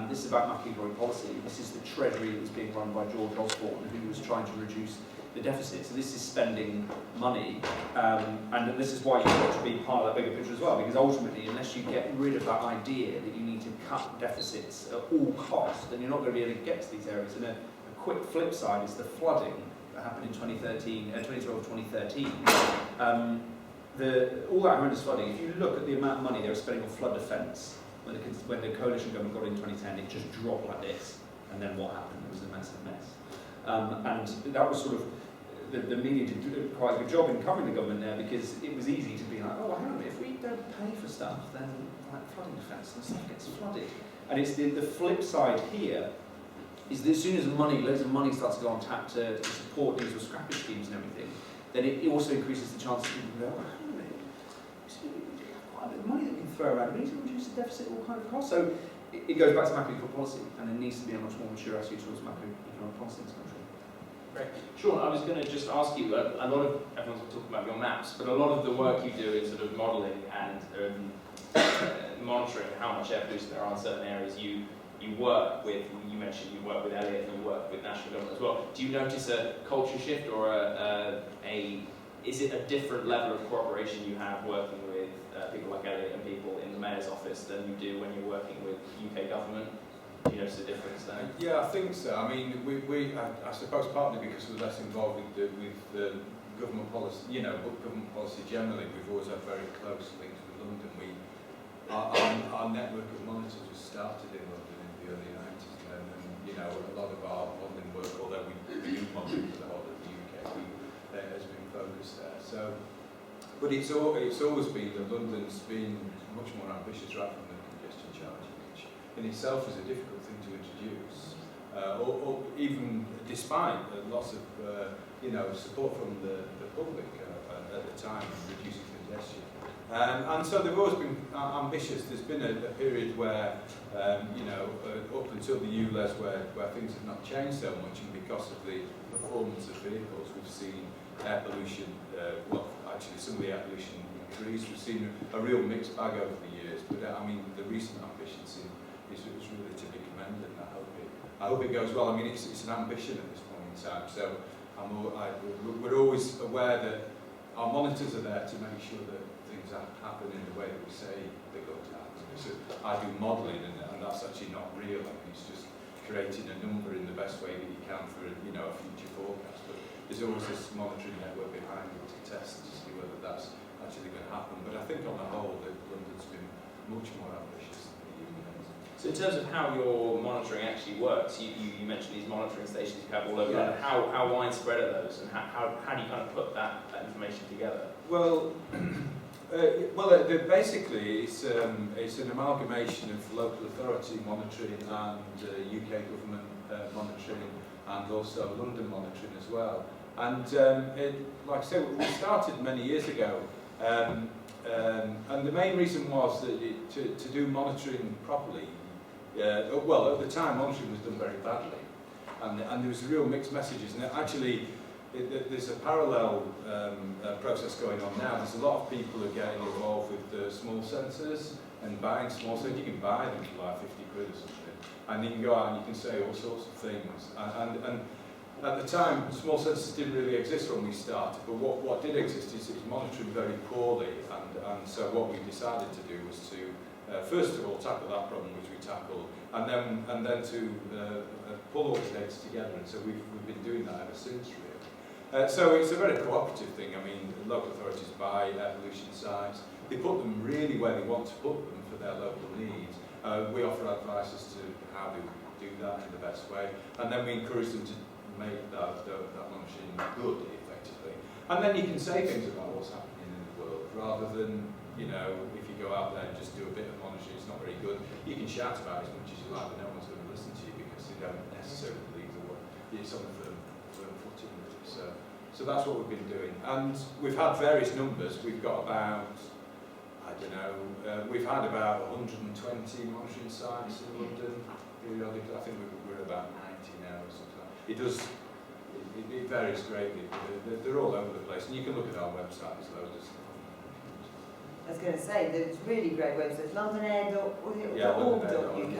this is about McIlroy policy. This is the treasury that was being run by George Osborne, who was trying to reduce the deficit. So this is spending money, and this is why you've got to be part of that bigger picture as well, because ultimately, unless you get rid of that idea that you need to cut deficits at all costs, then you're not going to be able to get to these areas. And a quick flip side is the flooding that happened in 2012-2013. All that horrendous flooding, if you look at the amount of money they were spending on flood defence, when the coalition government got in 2010, it just dropped like this. And then what happened? It was a massive mess. And that was sort of, the media did quite a good job in covering the government there, because it was easy to be like, oh, hang on, if we don't pay for stuff, then like flooding defence and stuff gets flooded. And it's the flip side here, is that as soon as loads of money starts to go on tap to support these or scrappage schemes and everything, then it also increases the chance that people go, oh, hang on a minute, quite a bit of money that we can throw around, we need to reduce the deficit at all kind of costs. So it goes back to macroeconomic policy, and there needs to be a much more mature attitude towards macroeconomic policy in this country. Great. Sean, I was going to just ask you, a lot of, everyone's talking about your maps, but a lot of the work you do in sort of modelling and monitoring how much air pollution there are in certain areas, you work with, you mentioned you work with Elliot and you work with national government as well. Do you notice a culture shift, or is it a different level of cooperation you have working with people like Elliot and people in the Mayor's office than you do when you're working with UK government? Do you notice a difference there? Yeah, I think so. I mean, I suppose partly because we're less involved with the government policy, government policy generally. We've always had very close links with London. Our network of monitors was started in London in the early 90s, and a lot of our modelling work, although we do modelling for the whole of the UK, has been focused there. So, but it's always been that London's been much more ambitious right from the congestion charge, which in itself is a difficult thing to introduce. or even despite lots of support from the public at the time in reducing congestion. And so they've always been ambitious. There's been a period where, up until the ULEZ where things have not changed so much, and because of the performance of vehicles, we've seen air pollution, actually some of the air pollution increase. We've seen a real mixed bag over the years, but I mean, the recent ambition is really to be commended, and I hope it goes well. I mean, it's an ambition at this point in time, so we're always aware that our monitors are there to make sure that things happen in the way that we say they're going to happen. So I do modelling, and that's actually not real. I mean, it's just creating a number in the best way that you can for a future forecast. But there's always this monitoring network behind it to test to see whether that's actually going to happen. But I think on the whole, that London's been much more ambitious than the UK. So in terms of how your monitoring actually works, you mentioned these monitoring stations you have all over Yeah. London. How widespread are those, and how do you kind of put that information together? Well, basically it's an amalgamation of local authority monitoring and UK government monitoring, and also London monitoring as well. And like I said, we started many years ago, and the main reason was that to do monitoring properly, well, at the time monitoring was done very badly, and there was real mixed messages, and actually there's a parallel process going on now. There's a lot of people who are getting involved with the small sensors and buying small sensors. You can buy them for like 50 quid or something, and you can go out and you can say all sorts of things. And at the time, small sensors didn't really exist when we started, but what did exist is it was monitoring very poorly, and so what we decided to do was to first of all tackle that problem, which we tackled, and then to pull all the data together, and so we've been doing that ever since, really. So it's a very cooperative thing. I mean, local authorities buy air pollution sites. They put them really where they want to put them for their local needs. We offer advice as to how they do that in the best way, and then we encourage them to make that monitoring good, effectively. And then you can say things about what's happening in the world, rather than, if you go out there and just do a bit of monitoring, it's not very good. You can shout about it as much as you like, but no one's going to listen to you because they don't necessarily believe it's on the firm footing. So that's what we've been doing, and we've had various numbers. We've got about, we've had about 120 monitoring sites in London periodically. I think we're about 90 now or something. It varies greatly. They're all over the place, and you can look at our website. There's loads of stuff. I was going to say, there's really great websites, londonair.org.uk,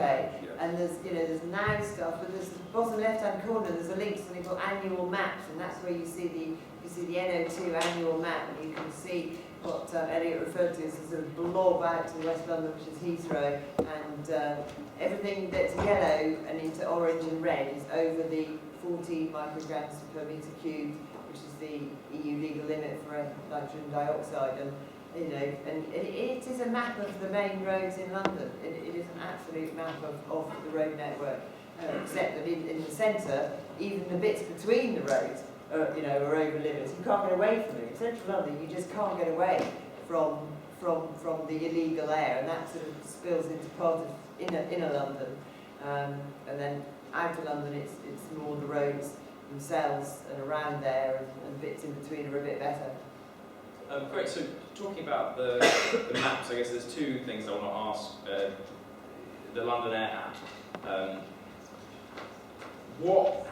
and there's now stuff, but there's the bottom left-hand corner, there's a link to something called annual maps, and that's where you see the NO2 annual map, and you can see what Elliot referred to as a sort of blob out to West London, which is Heathrow, and everything that's yellow and into orange and red is over the 40 micrograms per metre cubed, which is the EU legal limit for nitrogen dioxide. And it is a map of the main roads in London. It is an absolute map of the road network, except that in the centre, even the bits between the roads are over limits. You can't get away from it. In central London, you just can't get away from the illegal air, and that sort of spills into part of inner London, and then out of London, it's more the roads themselves and around there, and bits in between are a bit better. Great, so talking about the maps, I guess there's two things I want to ask. The London Air app. What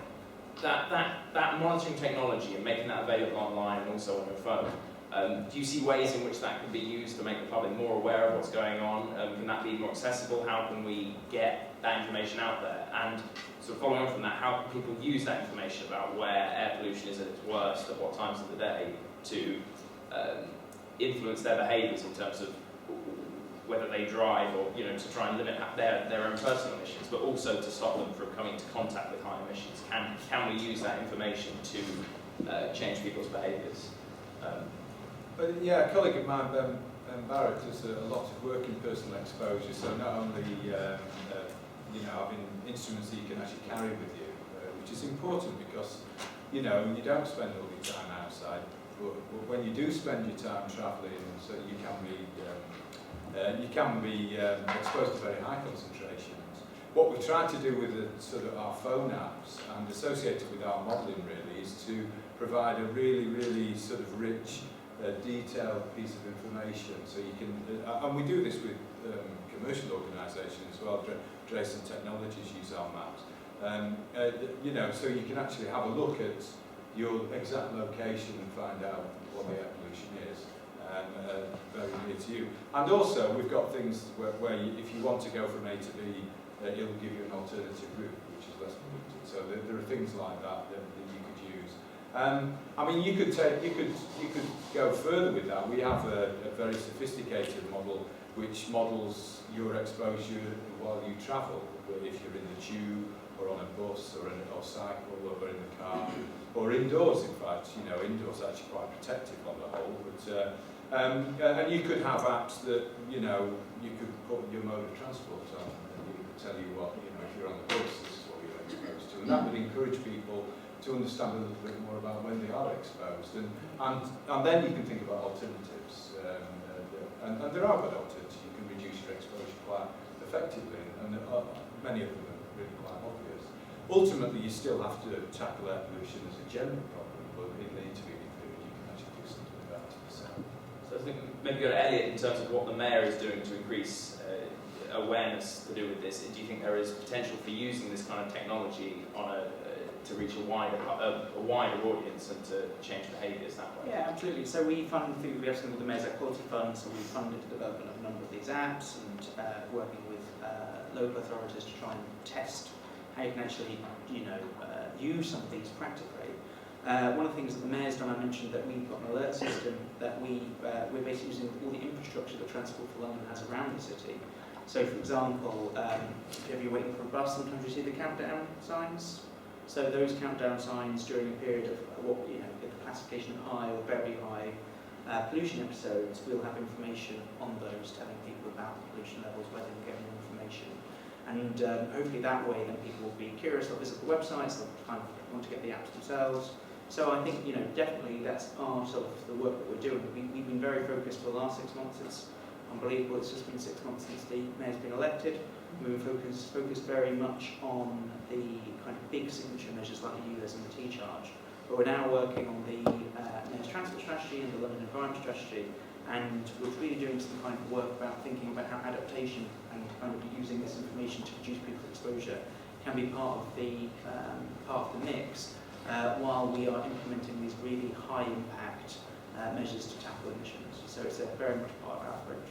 that monitoring technology and making that available online and also on your phone, do you see ways in which that could be used to make the public more aware of what's going on? Can that be more accessible? How can we get that information out there? And so following on from that, how can people use that information about where air pollution is at its worst, at what times of the day, to influence their behaviours in terms of whether they drive or to try and limit their own personal emissions, but also to stop them from coming into contact with high emissions? Can we use that information to change people's behaviours? A colleague of mine, Ben Barrett, does a lot of work in personal exposure. So not only having instruments that you can actually carry with you, which is important because you don't spend all your time outside. But when you do spend your time travelling, so you can be exposed to very high concentrations. what we try to do with the, sort of our phone apps and associated with our modelling really is to provide a really sort of rich, detailed piece of information. So you can, and we do this with commercial organisations as well. Drayson Technologies use our maps. You know, so you can actually have a look at your exact location and find out what the air pollution is. Very near to you. And also, we've got things where you, if you want to go from A to B, it'll give you an alternative route, which is less polluted. So there are things like that you could use. I mean, you could go further with that. We have a very sophisticated model which models your exposure while you travel, if you're in the tube or on a bus or cycle or in the car or indoors. In fact, you know, indoors are actually quite protective on the whole. But and you could have apps that, you know, you could put your mode of transport on, and you could tell you what, you know, if you're on the bus, this is what you're exposed to, and that would encourage people to understand a little bit more about when they are exposed, and then you can think about alternatives, and there are good alternatives. You can reduce your exposure quite effectively, and many of them are really quite obvious. Ultimately, you still have to tackle air pollution as a general problem, but in the intervening period, you can actually do something about it. So I think maybe go to Elliot in terms of what the Mayor is doing to increase awareness to do with this. Do you think there is potential for using this kind of technology on to reach a wider audience and to change behaviours that way? Yeah, absolutely. So we have something called the Mayor's Air Quality Fund, so we funded the development of a number of these apps and working with local authorities to try and test how you can actually, you know, use some of these practically. One of the things that the Mayor's done, I mentioned that we've got an alert system that we're basically using all the infrastructure that Transport for London has around the city. So, for example, if you're waiting for a bus, sometimes you see the countdown signs. So those countdown signs during a period of what, you know, the classification of high or very high pollution episodes, we'll have information on those telling people about the pollution levels, where they can get more information. And hopefully that way then people will be curious, they'll visit the websites, they'll kind of want to get the apps themselves. So I think, you know, definitely that's part of the work that we're doing. We've been very focused for the last 6 months. It's unbelievable, it's just been 6 months since the Mayor's been elected. We've been focused very much on the kind of big signature measures like the ULEZ and the T-charge. But we're now working on the Mayor's Transport Strategy and the London Environment Strategy, and we're really doing some kind of work about thinking about how adaptation and kind of using this information to reduce people's exposure can be part of the mix, while we are implementing these really high impact measures to tackle emissions. So it's very much part of our approach.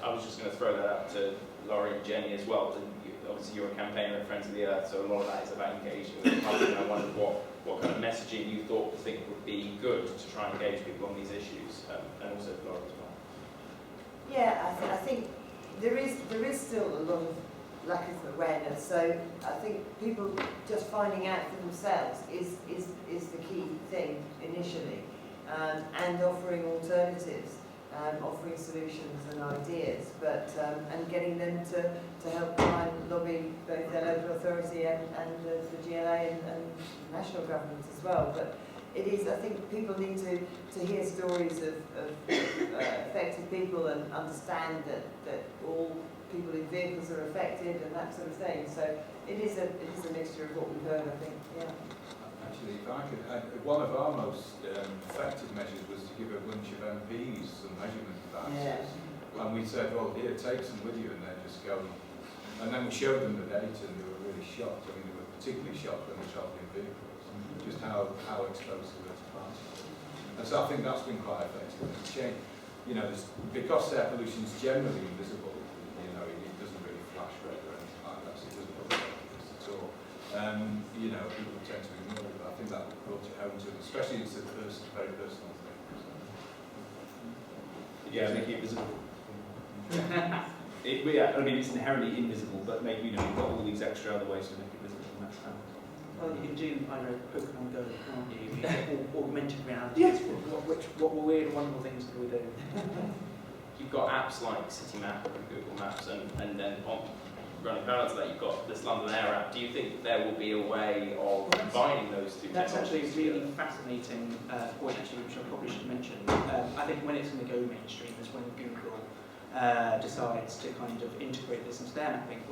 I was just going to throw that out to Laurie and Jenny as well. Obviously, you're a campaigner at Friends of the Earth, so a lot of that is about engaging with the public. And I wondered what kind of messaging you think would be good to try and engage people on these issues, and also Laurie as well. Yeah, I think there is still a lot of lack of awareness. So I think people just finding out for themselves is the key thing initially, and offering alternatives. Offering solutions and ideas, but and getting them to help try and lobby both their local authority and the GLA and national government as well. But it is, I think, people need to hear stories of affected people and understand that all people in vehicles are affected and that sort of thing. So it is a mixture of what we've heard, I think. Yeah. Actually, if I could, one of our most effective measures was to give a bunch of MPs some measurement devices. Yeah. And we said, well, here, take some with you, and then just go. And then we showed them the data, and they were really shocked. I mean, they were particularly shocked when they travelled in vehicles, just how exposed they were to particles. And so I think that's been quite effective. It's changed, you know, because air pollution is generally invisible, you know, it doesn't really flash red or anything like that, so it doesn't look like this at all. You know, people tend to ignore it, but I think that brought it home to them, especially it's a very personal thing. So. Yeah, make it visible. I mean, it's inherently invisible, but maybe, you know, you've got all these extra other ways to make it visible, and that's how. Well, you can do, I know, Pokemon Go, can't you? You can augmented reality. Yes. What weird and wonderful things can we do? You've got apps like Citymap and Google Maps, and then running parallel to that, you've got this London Air app. Do you think there will be a way of combining those two? That's actually a really fascinating point, actually, which I probably should mention. I think when it's going to go mainstream is when Google decides to kind of integrate this into their mapping.